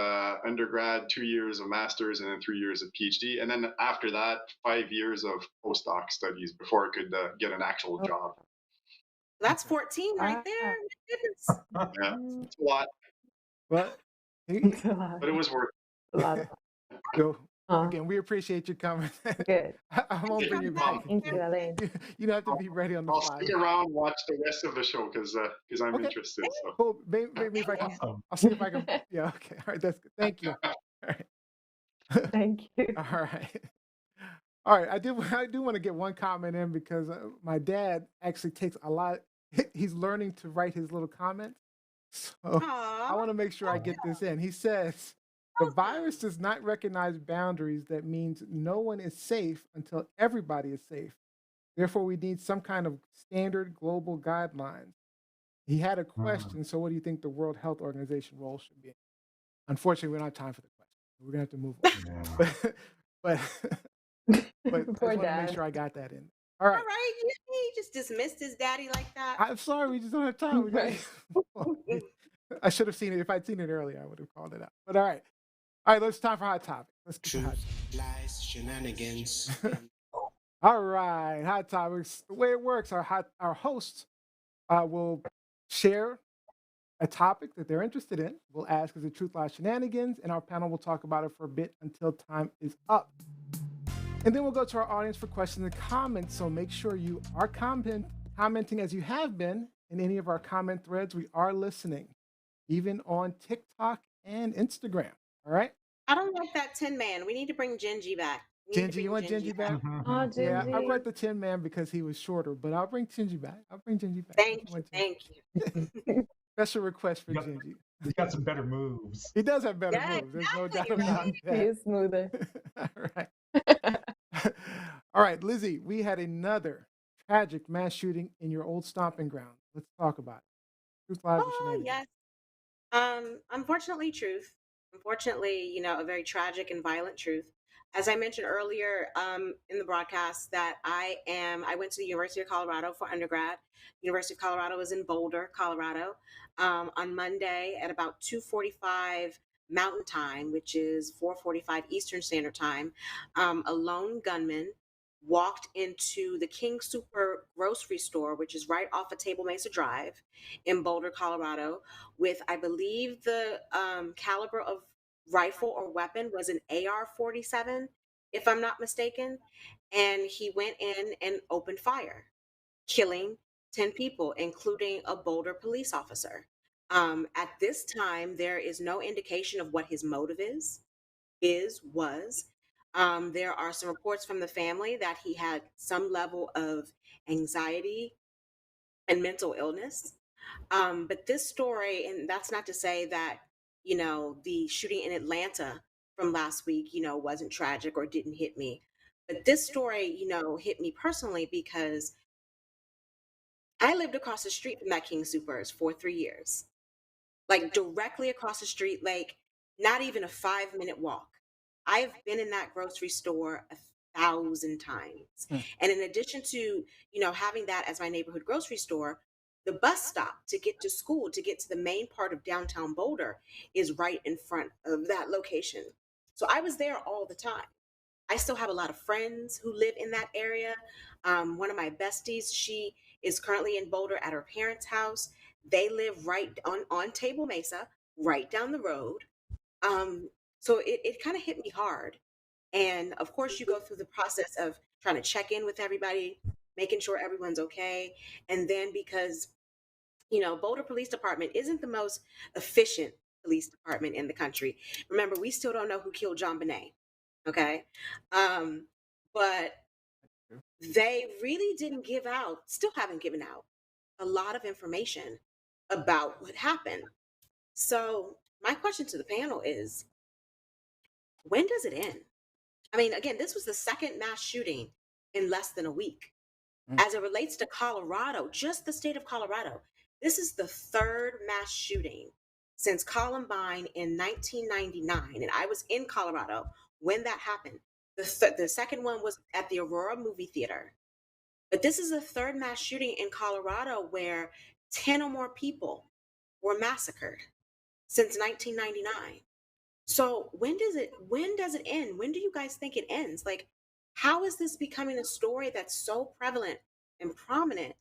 undergrad, 2 years of masters, and then 3 years of PhD. And then after that, 5 years of postdoc studies before I could get an actual job. That's 14 right there. My goodness. Yeah, it's a lot, But It's a lot. but it was worth A lot of so uh, again, we appreciate you coming. good. I won't bring you back. Thank you, Alain. You don't have to be ready on the I'll fly. stick around and watch the rest of the show because I'm Okay. interested. So Cool. Maybe if I can, Awesome. I'll see if I can. Yeah. Okay. All right. That's good. Thank you. All right. Thank you. All right. All right. I do want to get one comment in because my dad actually takes a lot. He's learning to write his little comments. So I want to make sure I get this in. He says, the virus does not recognize boundaries. That means no one is safe until everybody is safe. Therefore, we need some kind of standard global guidelines. He had a question. So what do you think the World Health Organization role should be? Unfortunately, we don't have time for the question. We're going to have to move on. Yeah. But I just want Poor to make dad. sure I got that in. All All right. right. He just dismissed his daddy like that. I'm sorry, we just don't have time. We Right. I should have seen it. If I'd seen it earlier, I would have called it out. But all right. All right, let's time for hot topic. Let's get to hot Truth, lies, shenanigans. All right, hot topics. The way it works, our hosts will share a topic that they're interested in. We'll ask, is it truth, lies, shenanigans? And our panel will talk about it for a bit until time is up. And then we'll go to our audience for questions and comments. So make sure you are commenting as you have been, in any of our comment threads, we are listening, even on TikTok and Instagram. All right. I don't like that Tin Man. We need to bring Genji back. We need to Gingy, you bring want Genji Gingy back. back? Oh, Yeah, I Gingy. brought the Tin Man because he was shorter, but I'll bring Gingy back. I'll bring Gingy back. Thank I you. want Thank you. Gingy. Special request for He's got, Gingy. he's got some better moves. He does have better Yeah, moves. There's no doubt exactly, about right? He that. is smoother. All right. All right, Lizzie, we had another tragic mass shooting in your old stomping ground. Let's talk about it. Truth, lies, or Oh, shenanigans? yes. Unfortunately, truth. Unfortunately, a very tragic and violent truth. As I mentioned earlier, in the broadcast, that I went to the University of Colorado for undergrad. University of Colorado is in Boulder, Colorado. On Monday at about 2:45 Mountain Time, which is 4:45 Eastern Standard Time, a lone gunman walked into the King Super grocery store, which is right off of Table Mesa Drive in Boulder, Colorado, with, I believe, the caliber of rifle or weapon was an AR-47, if I'm not mistaken. And he went in and opened fire, killing 10 people, including a Boulder police officer. At this time, there is no indication of what his motive was. There are some reports from the family that he had some level of anxiety and mental illness. But this story, and that's not to say that, the shooting in Atlanta from last week, wasn't tragic or didn't hit me. But this story, hit me personally because I lived across the street from that King Supers for 3 years, like directly across the street, like not even a 5-minute walk. I've been in that grocery store 1,000 times. Hmm. And in addition to, having that as my neighborhood grocery store, the bus stop to get to school, to get to the main part of downtown Boulder, is right in front of that location. So I was there all the time. I still have a lot of friends who live in that area. One of my besties, she is currently in Boulder at her parents' house. They live right on Table Mesa, right down the road. So it kind of hit me hard. And of course, you go through the process of trying to check in with everybody, making sure everyone's okay. And then because, Boulder Police Department isn't the most efficient police department in the country. Remember, we still don't know who killed John Bonet. Okay. Um, but they really didn't give out, still haven't given out a lot of information about what happened. So, my question to the panel is, when does it end? I mean, again, this was the second mass shooting in less than a week. Mm. As it relates to Colorado, just the state of Colorado, this is the third mass shooting since Columbine in 1999. And I was in Colorado when that happened. The second one was at the Aurora movie theater. But this is the third mass shooting in Colorado where 10 or more people were massacred since 1999. So when does it end? When do you guys think it ends? Like, how is this becoming a story that's so prevalent and prominent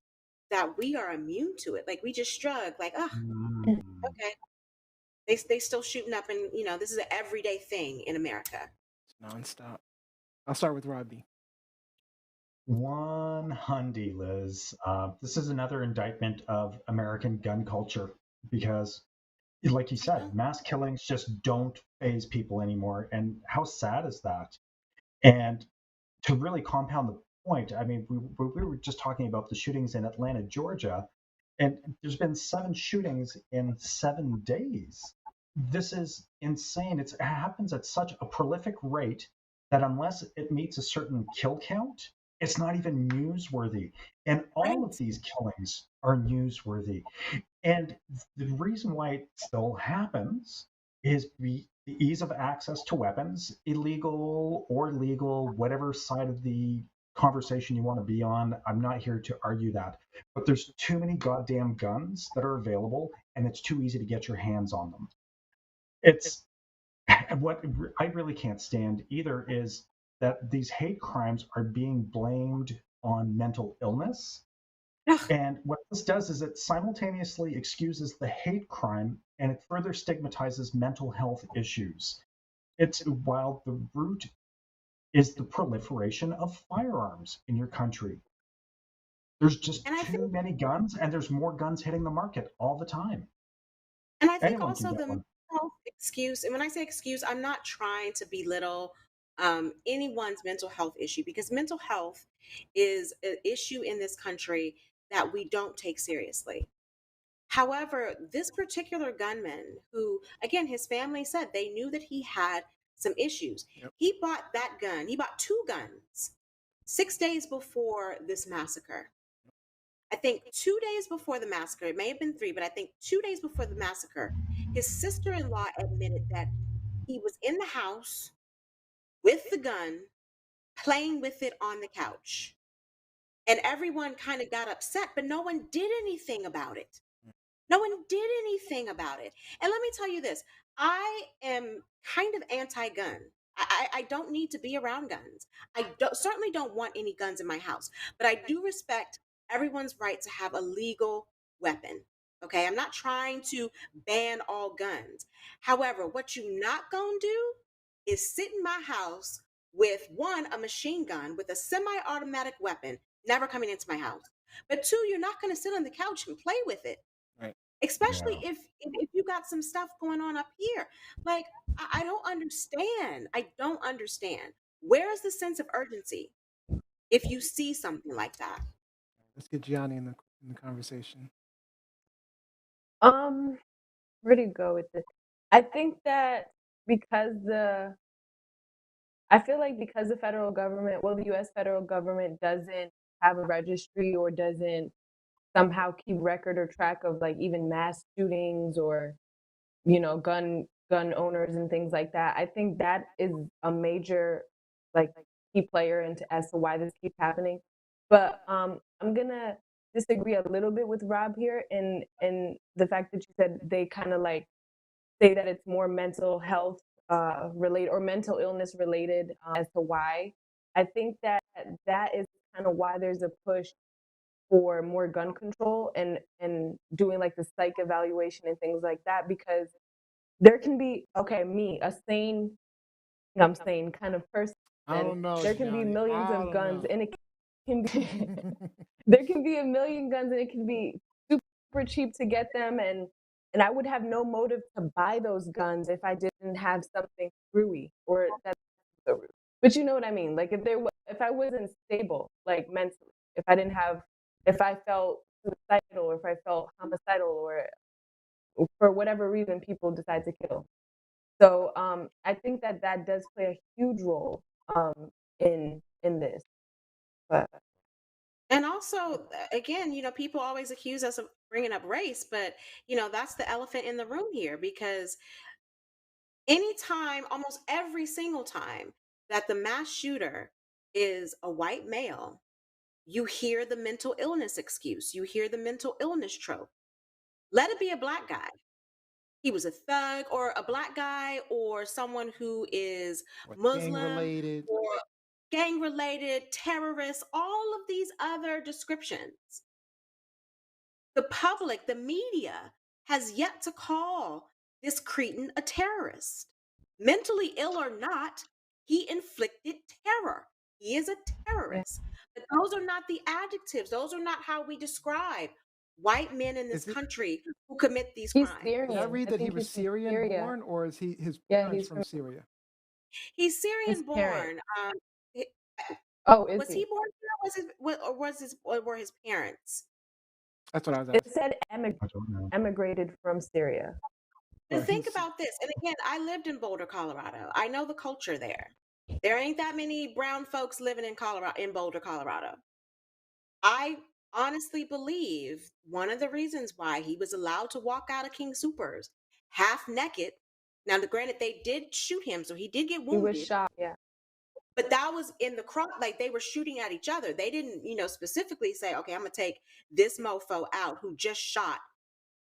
that we are immune to it? Like, we just shrug, like, oh, Mm. okay. They still shooting up, and this is an everyday thing in America. It's nonstop. I'll start with Rodney. 100, Liz. This is another indictment of American gun culture because, like you I know. said, mass killings just don't faze people anymore. And how sad is that? And to really compound the point, I mean, we were just talking about the shootings in Atlanta, Georgia, and there's been 7 shootings in 7 days. This is insane. It happens at such a prolific rate that unless it meets a certain kill count, it's not even newsworthy. And all of Right. these killings are newsworthy. And the reason why it still happens is the ease of access to weapons, illegal or legal, whatever side of the conversation you want to be on. I'm not here to argue that. But there's too many goddamn guns that are available, and it's too easy to get your hands on them. It's what I really can't stand either is that these hate crimes are being blamed on mental illness. Ugh. And what this does is it simultaneously excuses the hate crime and it further stigmatizes mental health issues. It's while the root is the proliferation of firearms in your country. There's just And I too think, many guns, and there's more guns hitting the market all the time. and I think Anyone can also get the mental one. health excuse, and when I say excuse, I'm not trying to belittle anyone's mental health issue, because mental health is an issue in this country that we don't take seriously. However, this particular gunman, who, again, his family said they knew that he had some issues, Yep. he bought that gun, he bought two guns 6 days before this massacre. I think 2 days before the massacre, it may have been three, but I think 2 days before the massacre, his sister in law admitted that he was in the house with the gun, playing with it on the couch. And everyone kind of got upset, but no one did anything about it. No one did anything about it. And let me tell you this, I am kind of anti gun. I don't need to be around guns. Certainly don't want any guns in my house, but I do respect everyone's right to have a legal weapon. Okay. I'm not trying to ban all guns. However, what you not gonna do is sit in my house with one, a machine gun with a semi automatic weapon, never coming into my house. But two, you're not gonna sit on the couch and play with it, Right. especially Yeah. if you got some stuff going on up here. Like, I don't understand. I don't understand. Where is the sense of urgency if you see something like that? Let's get Gianni in the conversation. Um, where do you go with this? I think that because the I feel like because the federal government, well, the US federal government doesn't have a registry or doesn't somehow keep record or track of like even mass shootings or, gun owners and things like that. I think that is a major like key player into as to why this keeps happening. But I'm gonna disagree a little bit with Rob here in the fact that you said they kind of like say that it's more mental health related or mental illness related as to why. I think that that is kind of why there's a push for more gun control and doing like the psych evaluation and things like that, because there can be okay me a sane I'm sane kind of person. I don't know, There can be Gianni. millions I of don't guns know. and it can be there can be a million guns and it can be super cheap to get them, and I would have no motive to buy those guns if I didn't have something screwy or that's so rude. But you know what I mean? Like if I wasn't stable like mentally, if I felt suicidal or if I felt homicidal or for whatever reason people decide to kill. So I think that that does play a huge role in this. But And also, again, people always accuse us of bringing up race, but that's the elephant in the room here, because anytime, almost every single time that the mass shooter is a white male, you hear the mental illness excuse, you hear the mental illness trope. Let it be a black guy. He was a thug, or a black guy, or someone who is Or gang Muslim, related. or gang related, terrorists, all of these other descriptions. The public, the media, has yet to call this cretin a terrorist. Mentally ill or not, he inflicted terror. He is a yeah, terrorist. But those are not the adjectives. Those are not how we describe white men in this Is it? country who commit these he's crimes. Did I Syrian. read I that he think was he's from Syrian Syria. born, or is he his Yeah, parents he's from from Syria? He's his Syrian parents. born. He- Oh, is was he he? born here? Or were his parents? That's what I was It asking. said I don't know. emigrated from Syria. And So think he's about this. And again, I lived in Boulder, Colorado. I know the culture there. There ain't that many brown folks living in Boulder, Colorado. I honestly believe one of the reasons why he was allowed to walk out of King Supers half naked. Now, granted, they did shoot him, so he did get He was wounded. shot. Yeah, But that was in the crowd, like they were shooting at each other. They didn't, specifically say, okay, I'm gonna take this mofo out who just shot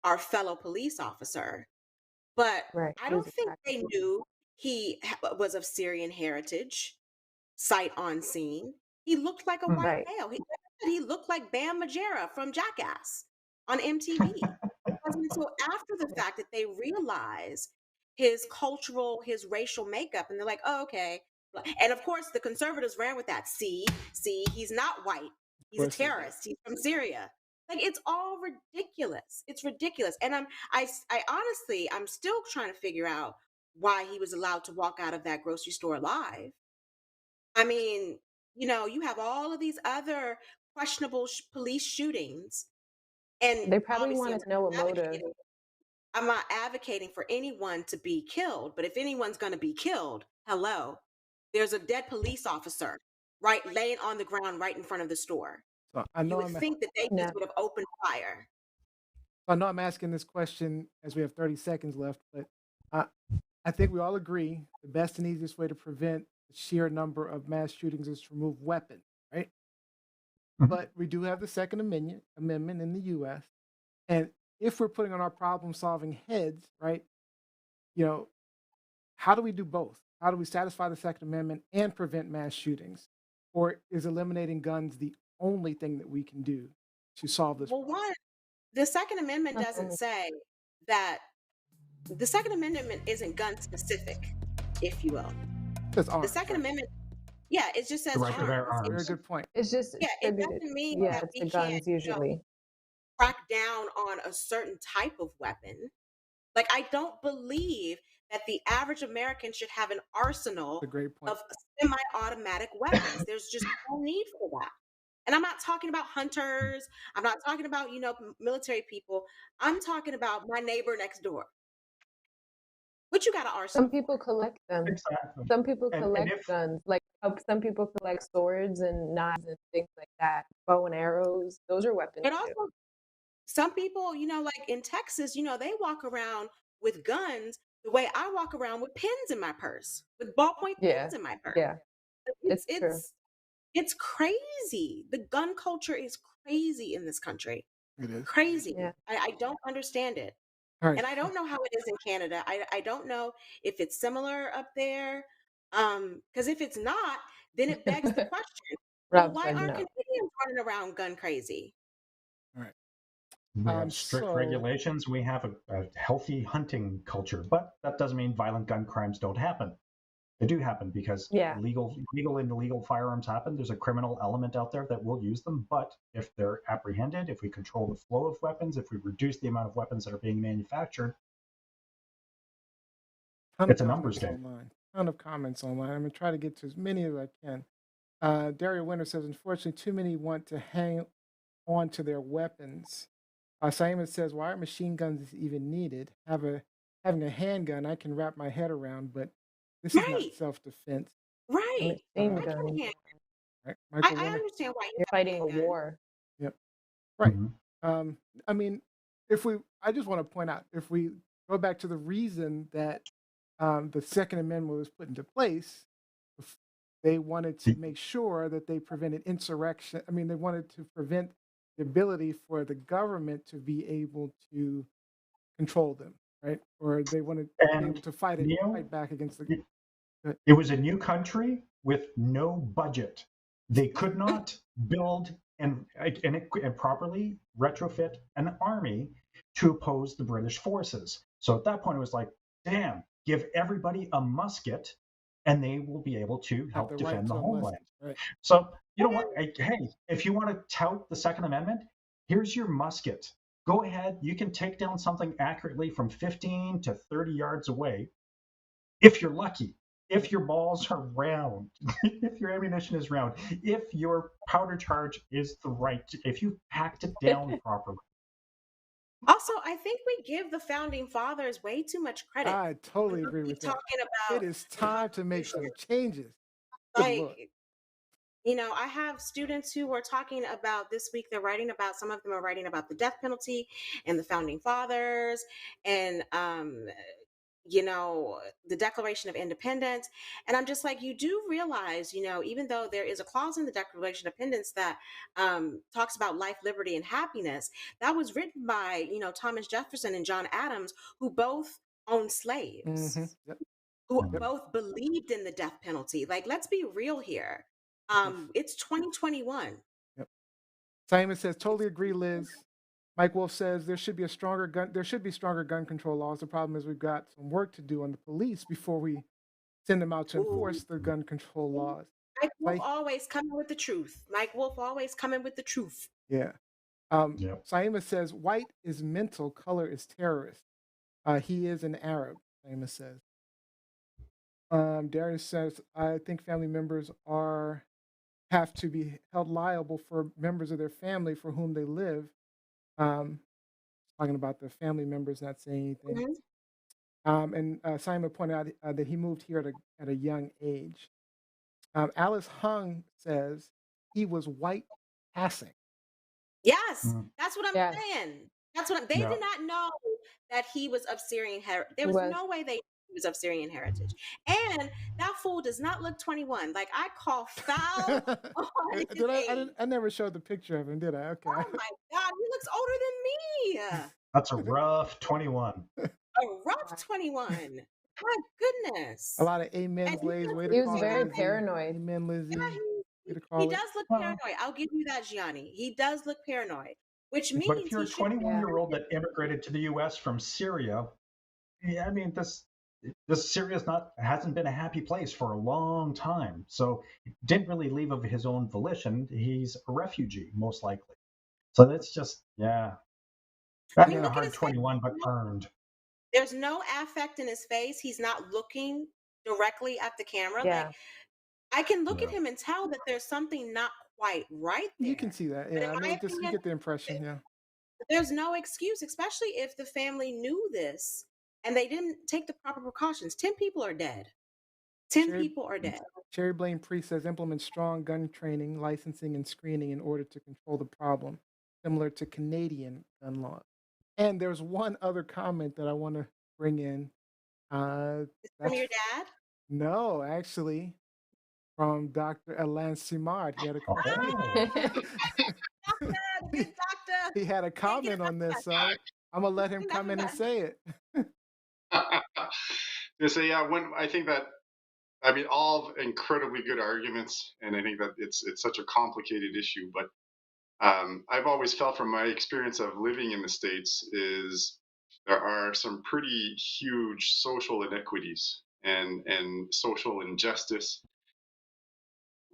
our fellow police officer. But right. I He was don't think attacked. they knew he was of Syrian heritage, sight on scene. He looked like a Hmm. white Right. male. He looked like Bam Margera from Jackass on MTV. It wasn't until after the Yeah. fact that they realized his cultural, his racial makeup, and they're like, oh, okay. And of course, the conservatives ran with that. See, he's not white. He's a course they do. terrorist. He's from Syria. Like it's all ridiculous. It's ridiculous. And I honestly, I'm still trying to figure out why he was allowed to walk out of that grocery store alive. I mean, you have all of these other questionable police shootings, and They probably obviously, wanted to know a motive. I'm not advocating for anyone to be killed, but if anyone's going to be killed, hello, there's a dead police officer right laying on the ground right in front of the store. So I You know would I'm think that they Yeah. just would have opened fire. I know I'm asking this question as we have 30 seconds left, but I, I think we all agree the best and easiest way to prevent the sheer number of mass shootings is to remove weapons, right? Mhm. But we do have the Second Amendment in the U.S. And if we're putting on our problem solving heads, right, you know, how do we do both? How do we satisfy the Second Amendment and prevent mass shootings? Or is eliminating guns the only thing that we can do to solve this Well, problem? one, the Second Amendment Not the doesn't only- say that the Second Amendment isn't gun specific, if you will. Just The arms, Second right? Amendment, yeah, it just The says right to bear arms. Very arms. good point. It's just Yeah, it attributed, doesn't mean yeah, that we to can't, guns usually. crack down on a certain type of weapon. Like, I don't believe that the average American should have an arsenal That's a great point. of semi-automatic weapons. There's just no need for that. And I'm not talking about hunters. I'm not talking about, military people. I'm talking about my neighbor next door. What you got an Some arsenal for? people collect them. Exactly. Some people And collect if guns. Like some people collect swords and knives and things like that. Bow and arrows. Those are weapons But too. also, some people, like in Texas, they walk around with guns the way I walk around with pins in my purse, with ballpoint Yeah. pens in my purse. Yeah. It's It's true. it's crazy. The gun culture is crazy in this country. It is. Crazy. Yeah. I don't understand it. All right. And I don't know how it is in Canada. I don't know if it's similar up there. Because if it's not, then it begs the question, well, Rob why said aren't no. Canadians running around gun crazy? All right. we have strict So regulations, we have a healthy hunting culture, but that doesn't mean violent gun crimes don't happen. They do happen because Yeah. legal and illegal firearms happen. There's a criminal element out there that will use them, but if they're apprehended, if we control the flow of weapons, if we reduce the amount of weapons that are being manufactured, it's a numbers game. Ton of comments online. I'm gonna try to get to as many as I can. Dario Winter says, unfortunately, too many want to hang on to their weapons. Simon says, why are machine guns even needed? Having a handgun, I can wrap my head around, but this is not Right. self-defense. A Right. machine I gun. can't. Right? I, Michael I Winter. understand why you You're have fighting a handgun. war. Yep. Right. Mhm. I mean, I just want to point out, if we go back to the reason that the Second Amendment was put into place, they wanted to make sure that they prevented insurrection. I mean, they wanted to prevent the ability for the government to be able to control them, right? Or they wanted to be able And to fight Neil, back against the. it was a new country with no budget. They could not build and properly retrofit an army to oppose the British forces. So at that point, it was like, damn, give everybody a musket, and they will be able to Have help the right defend the to a homeland. musket, right? So you know what? Hey, if you want to tout the Second Amendment, here's your musket. Go ahead. You can take down something accurately from 15 to 30 yards away, if you're lucky. If your balls are round, if your ammunition is round, if your powder charge is the right, if you packed it down properly. Also, I think we give the founding fathers way too much credit. I totally when agree we with that. talking It about is the time to make Constitution. some changes. Good Lord. Like, I have students who are talking about this week. Some of them are writing about the death penalty and the founding fathers, and the Declaration of Independence. And I'm just like, you do realize, even though there is a clause in the Declaration of Independence that talks about life, liberty, and happiness, that was written by, Thomas Jefferson and John Adams, who both owned slaves, Mhm. Yep. who Mhm. both believed in the death penalty. Like, let's be real here. It's 2021. Yep. Simon says, totally agree, Liz. Mike Wolf says there should be stronger gun control laws. The problem is we've got some work to do on the police before we send them out to Ooh. enforce the gun control laws. Mike Wolf Like, always coming with the truth. Mike Wolf always coming with the truth. yeah. Yep. Saima says, white is mental, color is terrorist. He is an Arab, Saima says. Darius says, I think family members have to be held liable for members of their family for whom they live. Um, Talking about the family members not saying anything. Mhm. And Simon pointed out that he moved here at a young age. Alice Hung says he was white passing. Yes, Mm. that's what I'm Yeah, saying. They Yeah. did not know that he was of Syrian heritage. There he was was. no way he was of Syrian heritage. And that fool does not look 21. Like I call foul on his Did I? age. I never showed the picture of him, did I? Okay. Oh my God, he looks older than me. That's a rough 21. A rough 21. My A goodness. lot of And amens, he lays. Way to He doesn't was call seem it, very that bad. Lizzie. paranoid. Amen, Yeah, Lizzie. Way to he call it. does look Well, paranoid. I'll give you that, Gianni. He does look paranoid, which but if means you're he a should be 21-year-old that immigrated to the U.S. from Syria, yeah, I mean this Syria's not hasn't been a happy place for a long time. So he didn't really leave of his own volition. He's a refugee, most likely. So that's just I better mean, than a look at hard his face. 21, but earned. There's no affect in his face. He's not looking directly at the camera. Like Yeah, I can look at Yeah. him and tell that there's something not quite right You can there. see that. But Yeah. in I my mean, just you opinion, get the impression. Yeah. there's no excuse, especially if the family knew this and they didn't take the proper precautions. 10 people are dead. 10 Cherry people are dead. Cherry Blaine Priest says implement strong gun training, licensing, and screening in order to control the problem, similar to Canadian gun laws. And there's one other comment that I want to bring in. From That's your dad? no, actually, from Dr. Alain Simard. He had a Oh, Doctor, the good doctor. he had a Can't get comment enough on of this, that. so I'm gonna let him Enough come of in and that. say it. So yeah, when I think that I mean all incredibly good arguments, and I think that it's such a complicated issue. But I've always felt from my experience of living in the States is there are some pretty huge social inequities and social injustice,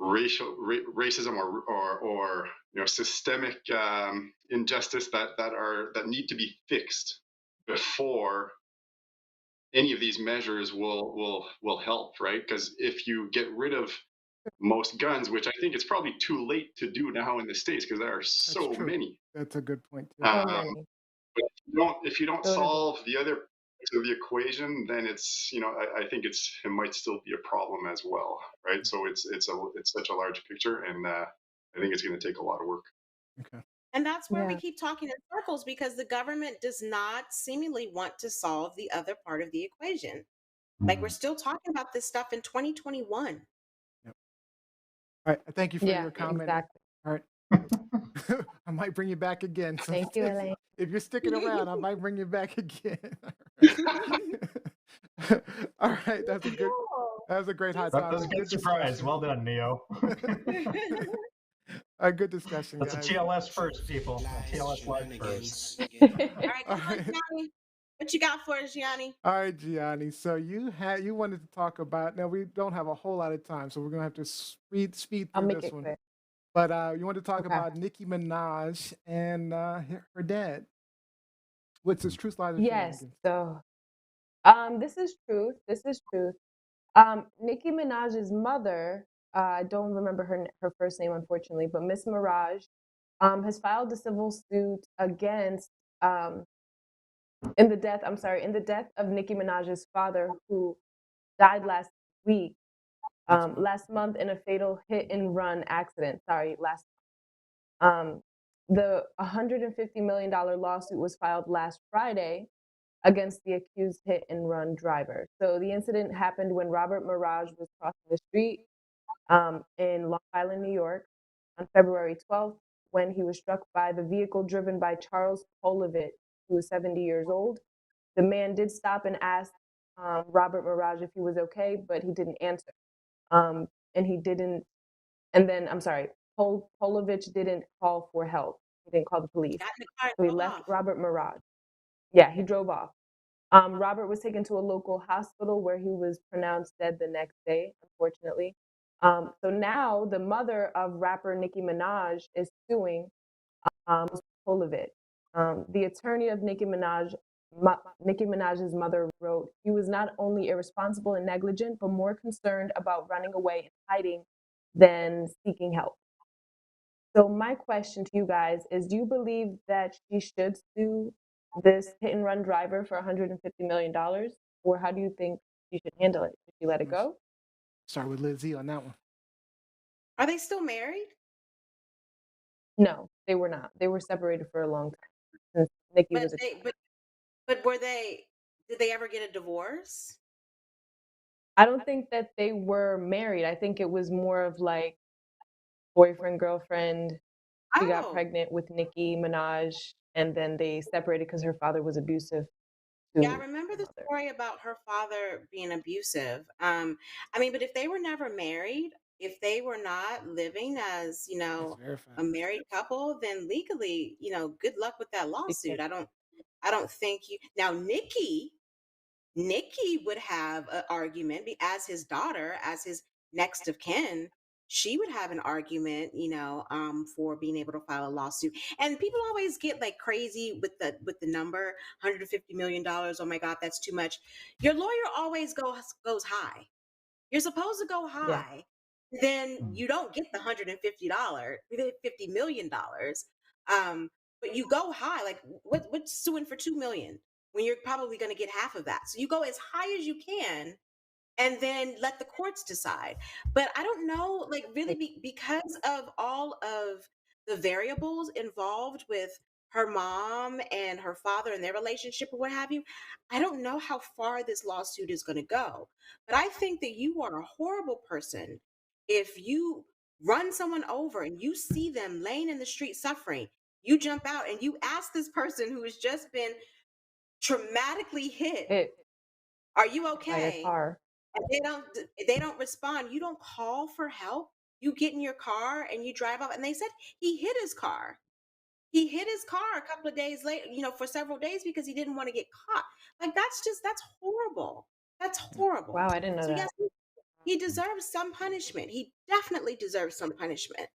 racism, or systemic injustice that need to be fixed before any of these measures will help, right? Because if you get rid of most guns, which I think it's probably too late to do now in the States because there are That's so true. many. That's a good point too. so Um, many. but if you don't So did solve the other parts of the equation, then I think it might still be a problem as well, right? So it's such a large picture, and I think it's going to take a lot of work. Okay. And that's where we Yeah. keep talking in circles because the government does not seemingly want to solve the other part of the equation. Like we're mm. still talking about this stuff in 2021. Yep. All right. Thank you for Yeah, your comment. exactly. All right. I might bring you back again. So Thank you, Elaine. if you're sticking around, I might bring you back again. All right. That was a great hot That was topic. a good Good surprise. discussion. Well done, Neo. A good discussion, That's a guys. TLS first, people. Lies, TLS live first. shenanigans. All right, All come on, right. Gianni. What you got for us, Gianni? All right, Gianni. So you wanted to talk about, now we don't have a whole lot of time, so we're gonna have to speed I'll through make this it one. quick. But you want to talk Okay. about Nicki Minaj and her dad. What's this, Truth, Lies, or Yes. Shenanigans? So, this is truth. This is truth. Nicki Minaj's mother, I don't remember her first name, unfortunately, but Ms.Minaj, has filed a civil suit against in the death. I'm sorry, in the death of Nicki Minaj's father, who died last week, last month in a fatal hit and run accident. Sorry, last. Um, the $150 million lawsuit was filed last Friday against the accused hit and run driver. So the incident happened when Robert Mirage was crossing the street in Long Island, New York, on February 12th, when he was struck by the vehicle driven by Charles Polovitch, who was 70 years old. The man did stop and ask Robert Mirage if he was okay, but he didn't answer. And he didn't, and then, I'm sorry, Polovitch didn't call for help. He didn't call the police. Got in the car and So he drove left off. Robert Mirage. Yeah, he drove off. Robert was taken to a local hospital where he was pronounced dead the next day, unfortunately. So now the mother of rapper Nicki Minaj is suing Polovich. The attorney of Nicki Minaj's mother wrote, he was not only irresponsible and negligent, but more concerned about running away and hiding than seeking help. So my question to you guys is, do you believe that she should sue this hit and run driver for $150 million? Or how do you think she should handle it? Should she let it Let's go? start with Lizzie on that one. Are they still married? No, they were not. They were separated for a long time since Nicki But was a they, child. but were they? Did they ever get a divorce? I don't think that they were married. I think it was more of like boyfriend, girlfriend. She got Oh, pregnant with Nicki Minaj, and then they separated because her father was abusive yeah, I to remember her the mother. story about her father being abusive. I mean, but if they were never married, if they were not living as, That's verified. a married couple, then legally, good luck with that She lawsuit. can't. I don't think you now Nikki would have an argument as his daughter, as his next of kin. She would have an argument, for being able to file a lawsuit. And people always get like crazy with the number $150 million. Oh my God, that's too much. Your lawyer always goes high. You're supposed to go Yeah. high, then Mm. you don't get the $150 million. But you go high. Like what's suing for 2 million when you're probably going to get half of that? So you go as high as you can, and then let the courts decide. But I don't know, like really, Like, because of all of the variables involved with her mom and her father and their relationship or what have you, I don't know how far this lawsuit is going to go. But I think that you are a horrible person if you run someone over and you see them laying in the street suffering. You jump out and you ask this person who has just been traumatically hit, hit "Are you by a okay?" car. And they don't respond. You don't call for help. You get in your car and you drive up. And they said he hit his car. He hit his car a couple of days later, for several days because he didn't want to get caught. Like that's horrible. That's Wow, horrible. I didn't know So yes, that. he deserves some punishment. He definitely deserves some punishment.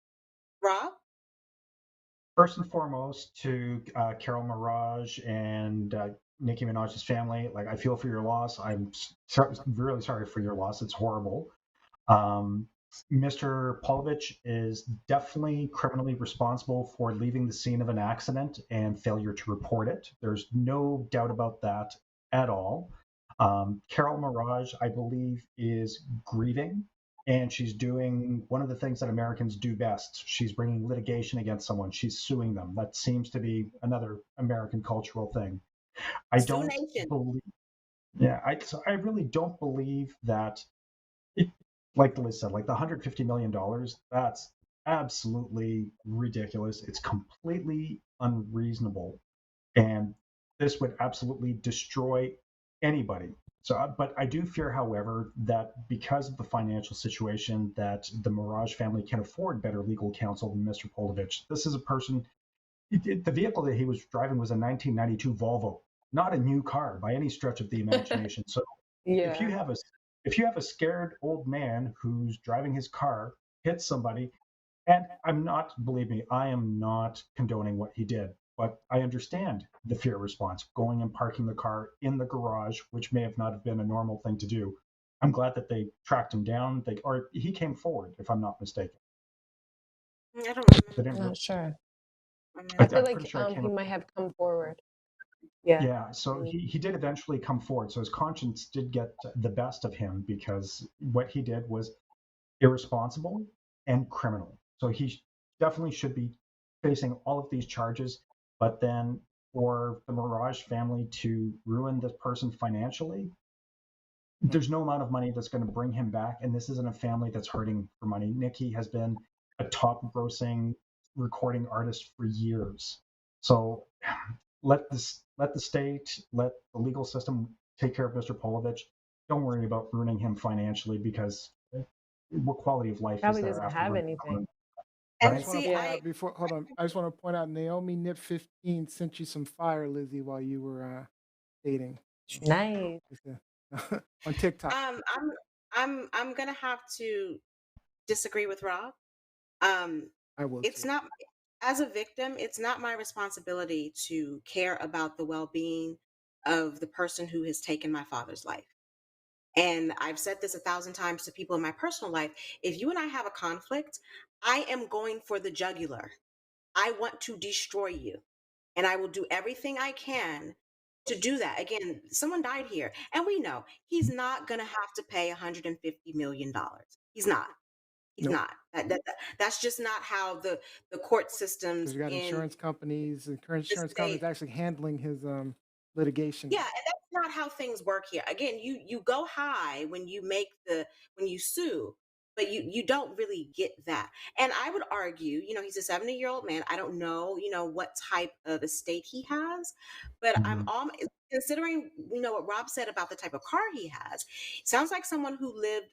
Rob? First and foremost, to Carol Mirage and Nicki Minaj's family, like I feel for your loss. I'm really sorry for your loss. It's horrible. Um, Mr. Polovich is definitely criminally responsible for leaving the scene of an accident and failure to report it. There's no doubt about that at all. Carol Mirage, I believe, is grieving, and she's doing one of the things that Americans do best. She's bringing litigation against someone, she's suing them. That seems to be another American cultural thing. I Sioux don't Nation. believe, yeah, I really don't believe that it, like Liz said, like the $150 million, that's absolutely ridiculous. It's completely unreasonable, and this would absolutely destroy anybody. So, but I do fear, however, that because of the financial situation, that the Mirage family can afford better legal counsel than Mr. Polovich. This is a person. The vehicle that he was driving was a 1992 Volvo, not a new car by any stretch of the imagination. So if you Yeah. have a if you have a scared old man who's driving his car, hits somebody, and I'm not, believe me, I am not condoning what he did, but I understand the fear response, going and parking the car in the garage, which may have not have been a normal thing to do. I'm glad that they tracked him down. Or he came forward, if I'm not mistaken. I don't They remember. didn't. I'm not sure. I feel I'm pretty like sure I came. he might have come forward. Yeah. Yeah, so he did eventually come forward. So his conscience did get the best of him because what he did was irresponsible and criminal. So he definitely should be facing all of these charges. But then for the Mirage family to ruin this person financially, there's no amount of money that's going to bring him back. And this isn't a family that's hurting for money. Nikki has been a top grossing recording artist for years. So let the state, let the legal system take care of Mr. Polovich. Don't worry about ruining him financially because what quality of life is Probably there doesn't after have running anything. I And right? just want to see, point Yeah. I out before, hold on. I just want to point out Naomi Nip 15 sent you some fire, Lizzie, while you were dating. So, Nice. just, on TikTok. I'm gonna have to disagree with Rob. Um, I will it's too. not, as a victim, it's not my responsibility to care about the well-being of the person who has taken my father's life. And I've said this 1,000 times to people in my personal life. If you and I have a conflict, I am going for the jugular. I want to destroy you. And I will do everything I can to do that. Again, someone died here. And we know he's not going to have to pay $150 million. He's not. He's Nope. not. That's just not how the court Because systems you got in insurance companies and current the insurance companies state. actually handling his litigation. Yeah, and that's not how things work here. Again, you go high when you when you sue, but you don't really get that. And I would argue, he's a 70-year-old man. I don't know, what type of estate he has, but I'm Mhm. all considering, what Rob said about the type of car he has. Sounds like someone who lived,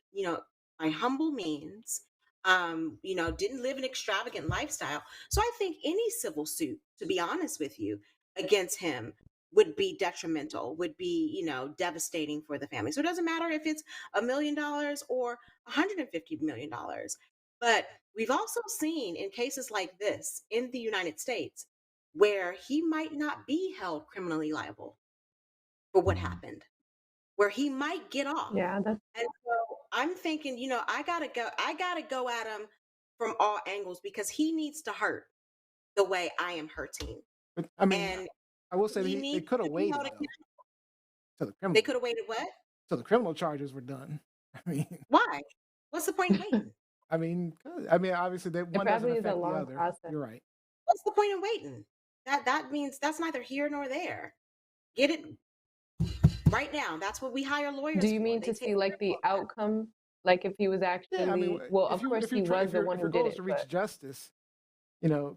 by humble means. Didn't live an extravagant lifestyle. So I think any civil suit, to be honest with you, against him would be detrimental, would be, devastating for the family. So it doesn't matter if it's $1 million or $150 million. But we've also seen in cases like this in the United States where he might not be held criminally liable for what Mhm. happened, where he might get off. Yeah, that's And so I'm thinking, I gotta go at him from all angles because he needs to hurt the way I am hurting. But I mean, And I will say that he they needs could have to be waited held though accountable. till the They criminal could have waited what? till the criminal charges were done. I mean, Why? What's the point in waiting? obviously that it one doesn't probably is a affect the long other. process. You're right. What's the point in waiting? That means that's neither here nor there. Get it right now. That's what we hire Do lawyers you for. mean They to take see like care the of all outcome? Like if he was Yeah, I mean, actually, well, if of you course if you're he try, was the one if who your did goal is it, to but reach justice,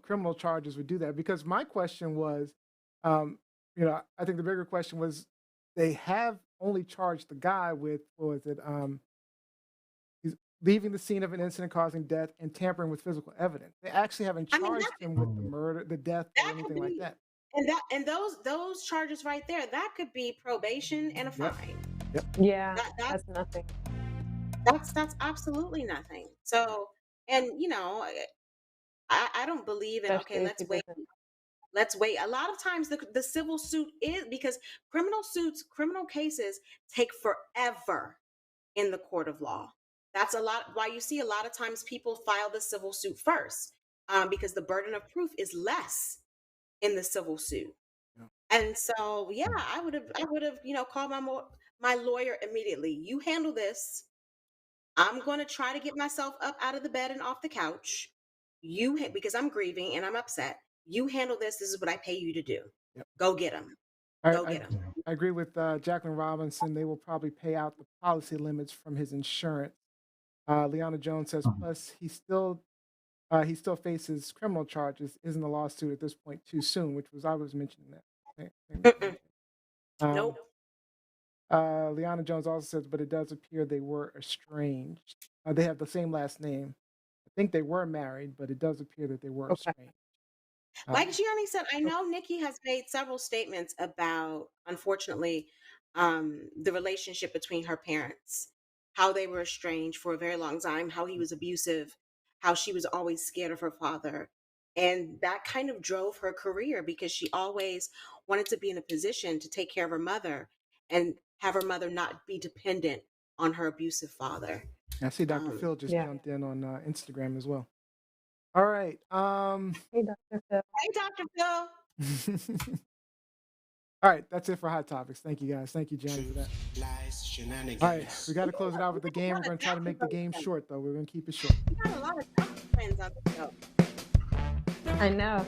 criminal charges would do that. Because my question was, I think the bigger question was, they have only charged the guy with what was it? He's leaving the scene of an incident causing death and tampering with physical evidence. They actually haven't I mean, charged him with the Mhm. murder, the death, or that could anything like be, that. and those charges right there, that could be probation and a Yep. fine. Yep. yeah, That that that's nothing. that's absolutely nothing. So, and I don't believe in, okay, Especially if he let's wait. doesn't. Let's wait. A lot of times the civil suit is because criminal cases take forever in the court of law. That's a lot why you see a lot of times people file the civil suit first, because the burden of proof is less in the civil suit. Yeah. And so, yeah, I would have, called my lawyer immediately. You handle this. I'm going to try to get myself up out of the bed and off the couch. Because I'm grieving and I'm upset. You handle this. This is what I pay you to do. Yep. Go get him. I, Go I get him. Yeah. I agree with Jacqueline Robinson. They will probably pay out the policy limits from his insurance. Liana Jones says, Mhm. plus he still faces criminal charges. Isn't a lawsuit at this point too soon? Which was I was mentioning that. Same Mm-mm. thing. Nope. Liana Jones also says, but it does appear they were estranged. They have the same last name. I think they were married, but it does appear that they were Okay. estranged. Like Um, Gianni said, I so know Nikki has made several statements about, unfortunately, the relationship between her parents, how they were estranged for a very long time, how he was abusive, how she was always scared of her father. And that kind of drove her career because she always wanted to be in a position to take care of her mother and have her mother not be dependent on her abusive father. I see Dr. Um, Phil just Yeah. jumped in on Instagram as well. All right. Hey, Dr. Phil. hey, Dr. Phil. All right, that's it for hot topics. Thank you guys. Thank you, Johnny, for that. Truth, lies, All right, we shenanigans. got to close it out with the We got game. a We're lot going of to try to make the Dr. game Phil. short, though. We're going to keep it short. We got a lot of Dr. friends on the show. I know.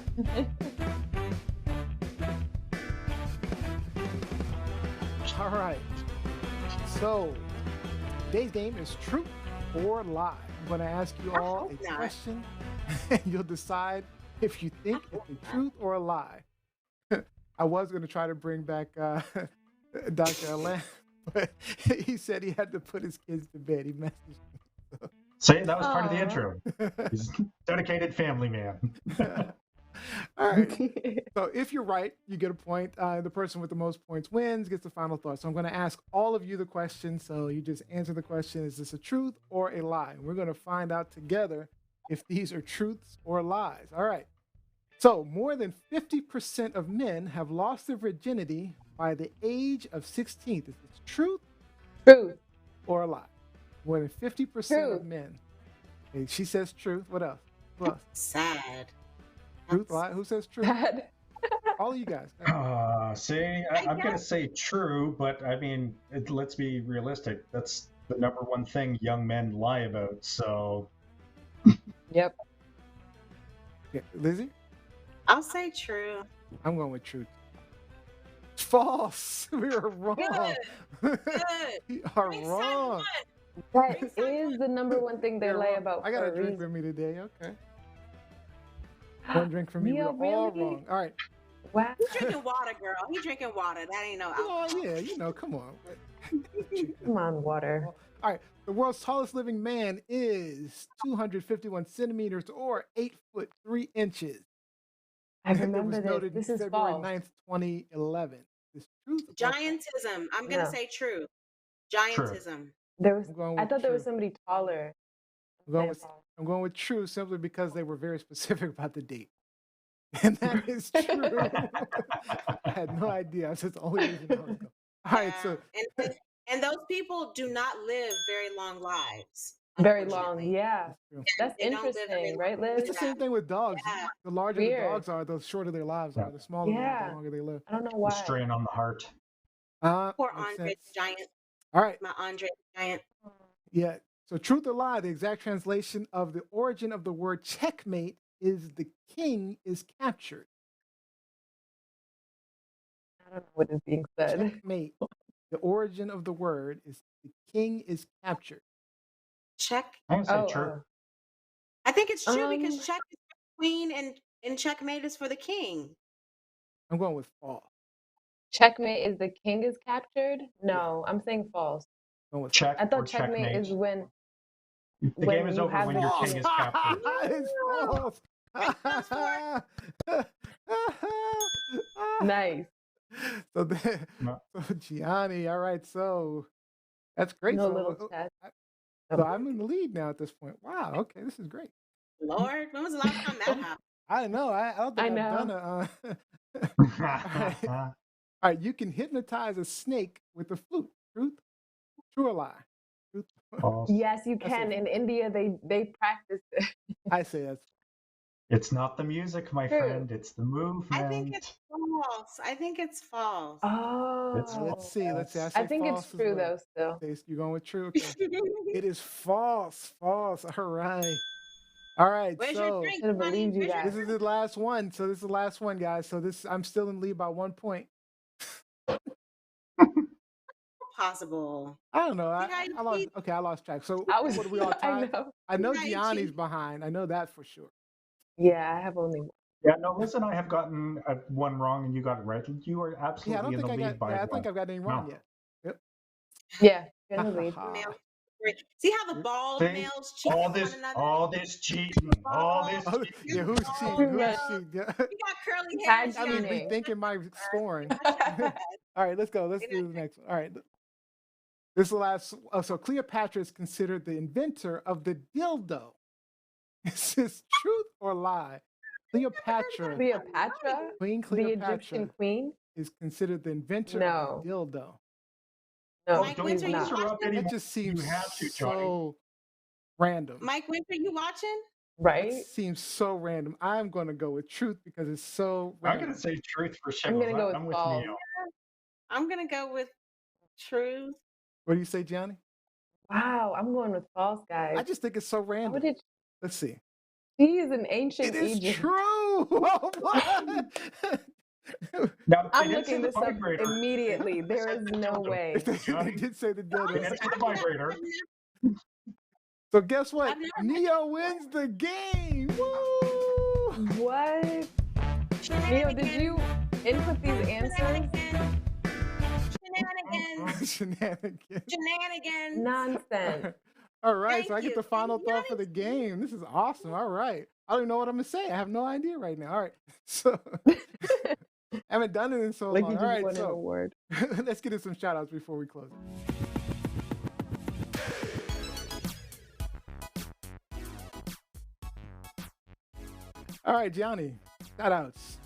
All right. So today's game is truth or lie. I'm going to ask you I all hope a not. question, and you'll decide if you think it's a truth or a lie. I was going to try to bring back Dr. Alain, but he said he had to put his kids to bed. He messaged See, that was part of the Aw. intro. me. He's a dedicated family man. All right. So if you're right, you get a point. The person with the most points wins, gets the final thought. So I'm going to ask all of you the question. So you just answer the question: is this a truth or a lie? And we're going to find out together if these are truths or lies. All right. So more than 50% of men have lost their virginity by the age of 16. Is this truth Truth. or a lie? More than 50% Truth. of men. Okay, she says truth. What else? Who else? Sad. Truth, lie? Who says truth? Bad. All of you guys. I'm going to say true, but I mean, let's be realistic. That's the number one thing young men lie about. So, Yep. Okay, Lizzie? I'll say true. I'm going with truth. False. We are wrong. Good. We are Bring wrong. That Bring some is the number one thing they You're lie wrong. about. I got for a a drink reason. with me today. Okay. One drink for me. Neil, We're all really? wrong. All right. Wow. He's drinking water, girl. He's drinking water. That ain't no alcohol. Oh, yeah. Come on. Come on, water. All right. The world's tallest living man is 251 centimeters or 8 foot 3 inches. I It was remember this. noted This is February false. 9th, 2011. Is truth or false? Giantism. I'm gonna No. say true. Giantism. There was. I'm going I with thought there was true. somebody taller. I'm going with true simply because they were very specific about the date. And that is true. I had no idea. That's just the only reason I was going. All right, so and those people do not live very long lives. Very long. unfortunately. Yeah. that's true. That's They don't live very interesting, long. right, It's Liz? the same thing with dogs. Yeah. The larger Weird. the dogs are, the shorter their lives Yeah. are. The smaller they are, Yeah. the longer they live. I don't know the why. strain on the heart. Poor Makes Andre sense. the Giant. All right. My Andre the Giant. Yeah. So truth or lie, the exact translation of the origin of the word checkmate is the king is captured. I don't know what is being said. Checkmate. The origin of the word is the king is captured. Check. I'm going to say Oh, true. I think it's true because Um, check is for the queen and checkmate is for the king. I'm going with false. checkmate is the king is captured? No, I'm saying false. I'm going with Check I or thought checkmate checkmate. is when The game is you over have when the your false. king is captured. It's false. nice. So, No. so Gianni, all right. So that's great. No So, little chat. so I'm in the lead now at this point. Wow. Okay, this is great. Lord, when was the last time that happened? I don't know. I don't think I I've done know. a. All right. You can hypnotize a snake with a flute. Truth? True or lie? Truth? False. Yes, you I say can. In India, they practice it. I say that's It's not the music, my True. friend. It's the movement. I think it's false. I think it's false. It's Oh. let's see. Let's see. I false. say I think false it's as true well. though. Still. You're going with true. Okay. It is false. False. All right. All right. Where's your So drink, Should have honey? believed you Where's your guys. this is the last one. So this is the last one, guys. So this I'm still in lead by 1 point. possible? I don't know. See how you I lost. cheat? Okay, I lost track. So I was. what are we all I tied? know. I know See how you Gianni's cheat? behind. I know that for sure. Yeah, I have only one. Yeah, no, Liz and I have gotten one wrong and you got it right. You are Yeah, I absolutely don't in the think I lead got. by Yeah, I one. think I've got any wrong No. yet. Yeah, you're Ha in the ha lead. ha. Male. See how the bald See? males cheat All on one this, another? all this cheating, all this Oh, cheating. yeah, who's Bald cheating? Who's males. cheating? Yeah. You got curly hair, Tag I mean, Gianni. cheating. rethinking my scoring. All All right, let's go. Let's do the next one. All right. This is the last. Oh, so Cleopatra is considered the inventor of the dildo. Is this truth or lie? Cleopatra, Cleopatra, Queen the Cleopatra, Egyptian queen. is considered the inventor No. of the dildo. No, Mike Don't she's Winter, you not. interrupt watching? anymore. That just seems You have to, Johnny. so random. Mike Winter, you watching? That Right? seems so random. I'm going to go with truth because it's so I'm random. going to say truth for I'm shiggles. gonna go with I'm with false. Neil. I'm gonna go with truth. What do you say, Johnny? Wow, I'm going with false, guys. I just think it's so How random. would it? Let's see. She is an ancient It is Egypt. true. Oh, what? Now, I'm they did say looking the this up vibrator. immediately. There is no way. They did say the They dildo. did say the vibrator. So guess what? I've never Neo wins the game. Woo! What? Neo, did you input these answers? Shenanigans. Shenanigans. Shenanigans. Nonsense. All right, Thank so I get you. the final Thank thought for the game. This is awesome. All right. I don't even know what I'm gonna say. I have no idea right now. All right, so I haven't done it in so Like long. you All just right, won an so award. let's get to some shout outs before we close. All right, Gianni, shout outs.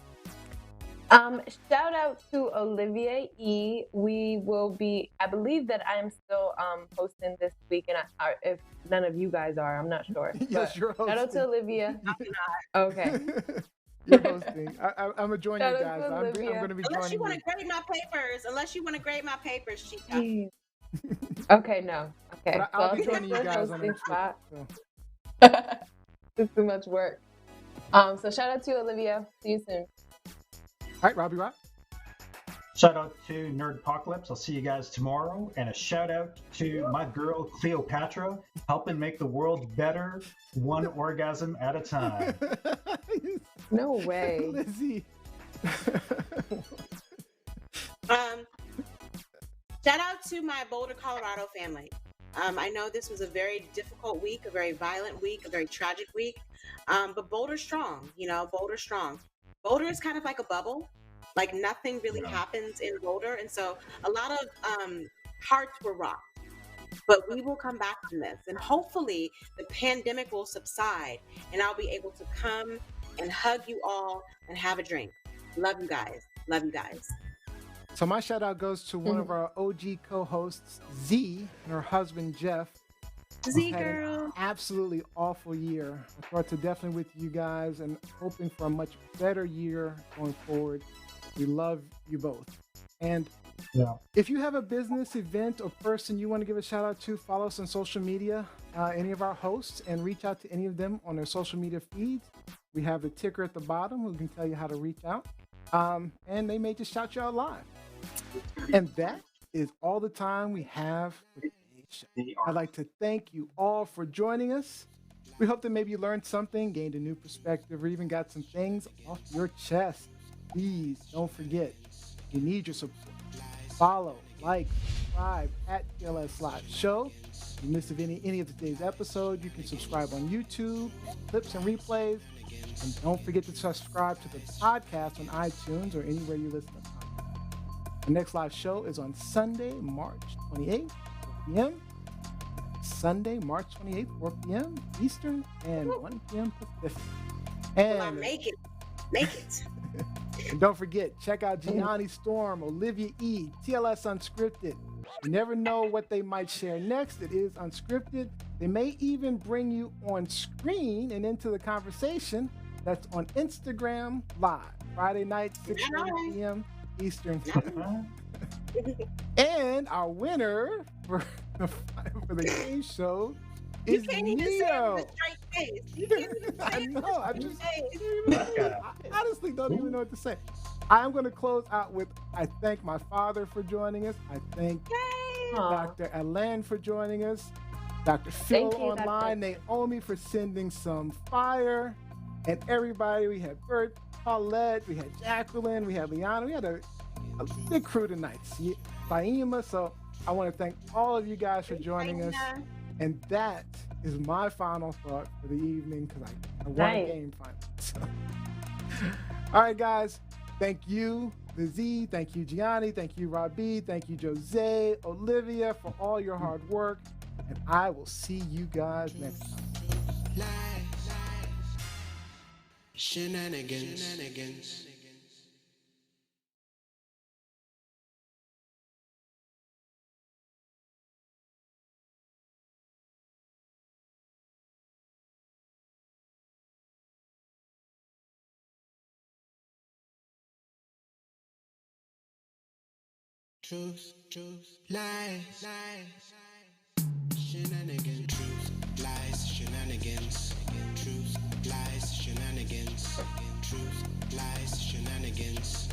Shout out to Olivia E. We will be, I believe that I am still hosting this week, and if none of you guys are, I'm not sure. Yes, you're hosting. Shout out to Olivia. Okay. You're hosting. I'm gonna join Shout you out guys. to I'm Olivia. gonna be Unless you joining want you. to grade my papers. Unless you want to grade my papers, Chica. Jeez. Okay, no. Okay. But So I'll be take joining you the guys on hosting Unscripted. spot. So. It's too much work. So shout out to Olivia. See you soon. All right, Robbie Rock. Shout out to Nerd Apocalypse. I'll see you guys tomorrow. And a shout out to my girl Cleopatra, helping make the world better, one orgasm at a time. No way. Lizzie. Shout out to my Boulder, Colorado family. I know this was a very difficult week, a very violent week, a very tragic week. But Boulder's strong, Boulder's strong. Boulder is kind of like a bubble. Like nothing really happens in Boulder. And so a lot of hearts were rocked. But we will come back from this. And hopefully the pandemic will subside and I'll be able to come and hug you all and have a drink. Love you guys. Love you guys. So my shout out goes to one of our OG co-hosts, Z, and her husband, Jeff. Z Had girl. an absolutely awful year. My thoughts are definitely with you guys and hoping for a much better year going forward. We love you both. And if you have a business, event, or person you want to give a shout out to, follow us on social media, any of our hosts, and reach out to any of them on their social media feeds. We have the ticker at the bottom who can tell you how to reach out. And they may just shout you out live. And that is all the time we have for today's show. I'd like to thank you all for joining us. We hope that maybe you learned something, gained a new perspective, or even got some things off your chest. Please don't forget, we need your support. Follow, like, subscribe at TLSLiveShow. If you missed any of today's episode, you can subscribe on YouTube, clips and replays. And don't forget to subscribe to the podcast on iTunes or anywhere you listen to podcasts. The next live show is on Sunday, March 28th, 4 p.m. Sunday, March 28th, 4 p.m. Eastern and 1 p.m. Pacific. And Make it. Make it. And don't forget, check out Gianni Storm, Olivia E, TLS Unscripted. You never know what they might share next. It is unscripted. They may even bring you on screen and into the conversation. That's on Instagram Live, Friday night, 6:30 p.m. Eastern. And our winner for the game show is Neo. I know. I honestly don't even know what to say. I'm going to close out with I thank my father for joining us. I thank Dr. Alain for joining us. Dr. Phil online, Naomi for sending some fire. And everybody, we had Bert, Paulette, we had Jacqueline, we had Liana. We had a big crew tonight. Faima. So I want to thank all of you guys for joining us. And that is my final thought for the evening because I won a game finally. So. All right, guys. Thank you, the Z. Thank you, Gianni. Thank you, Robbie. Thank you, Jose, Olivia, for all your hard work. And I will see you guys next time. Shenanigans. Truth, lies, shenanigans. Truth, lies, shenanigans. Truth, lies, shenanigans. Truth, lies, shenanigans.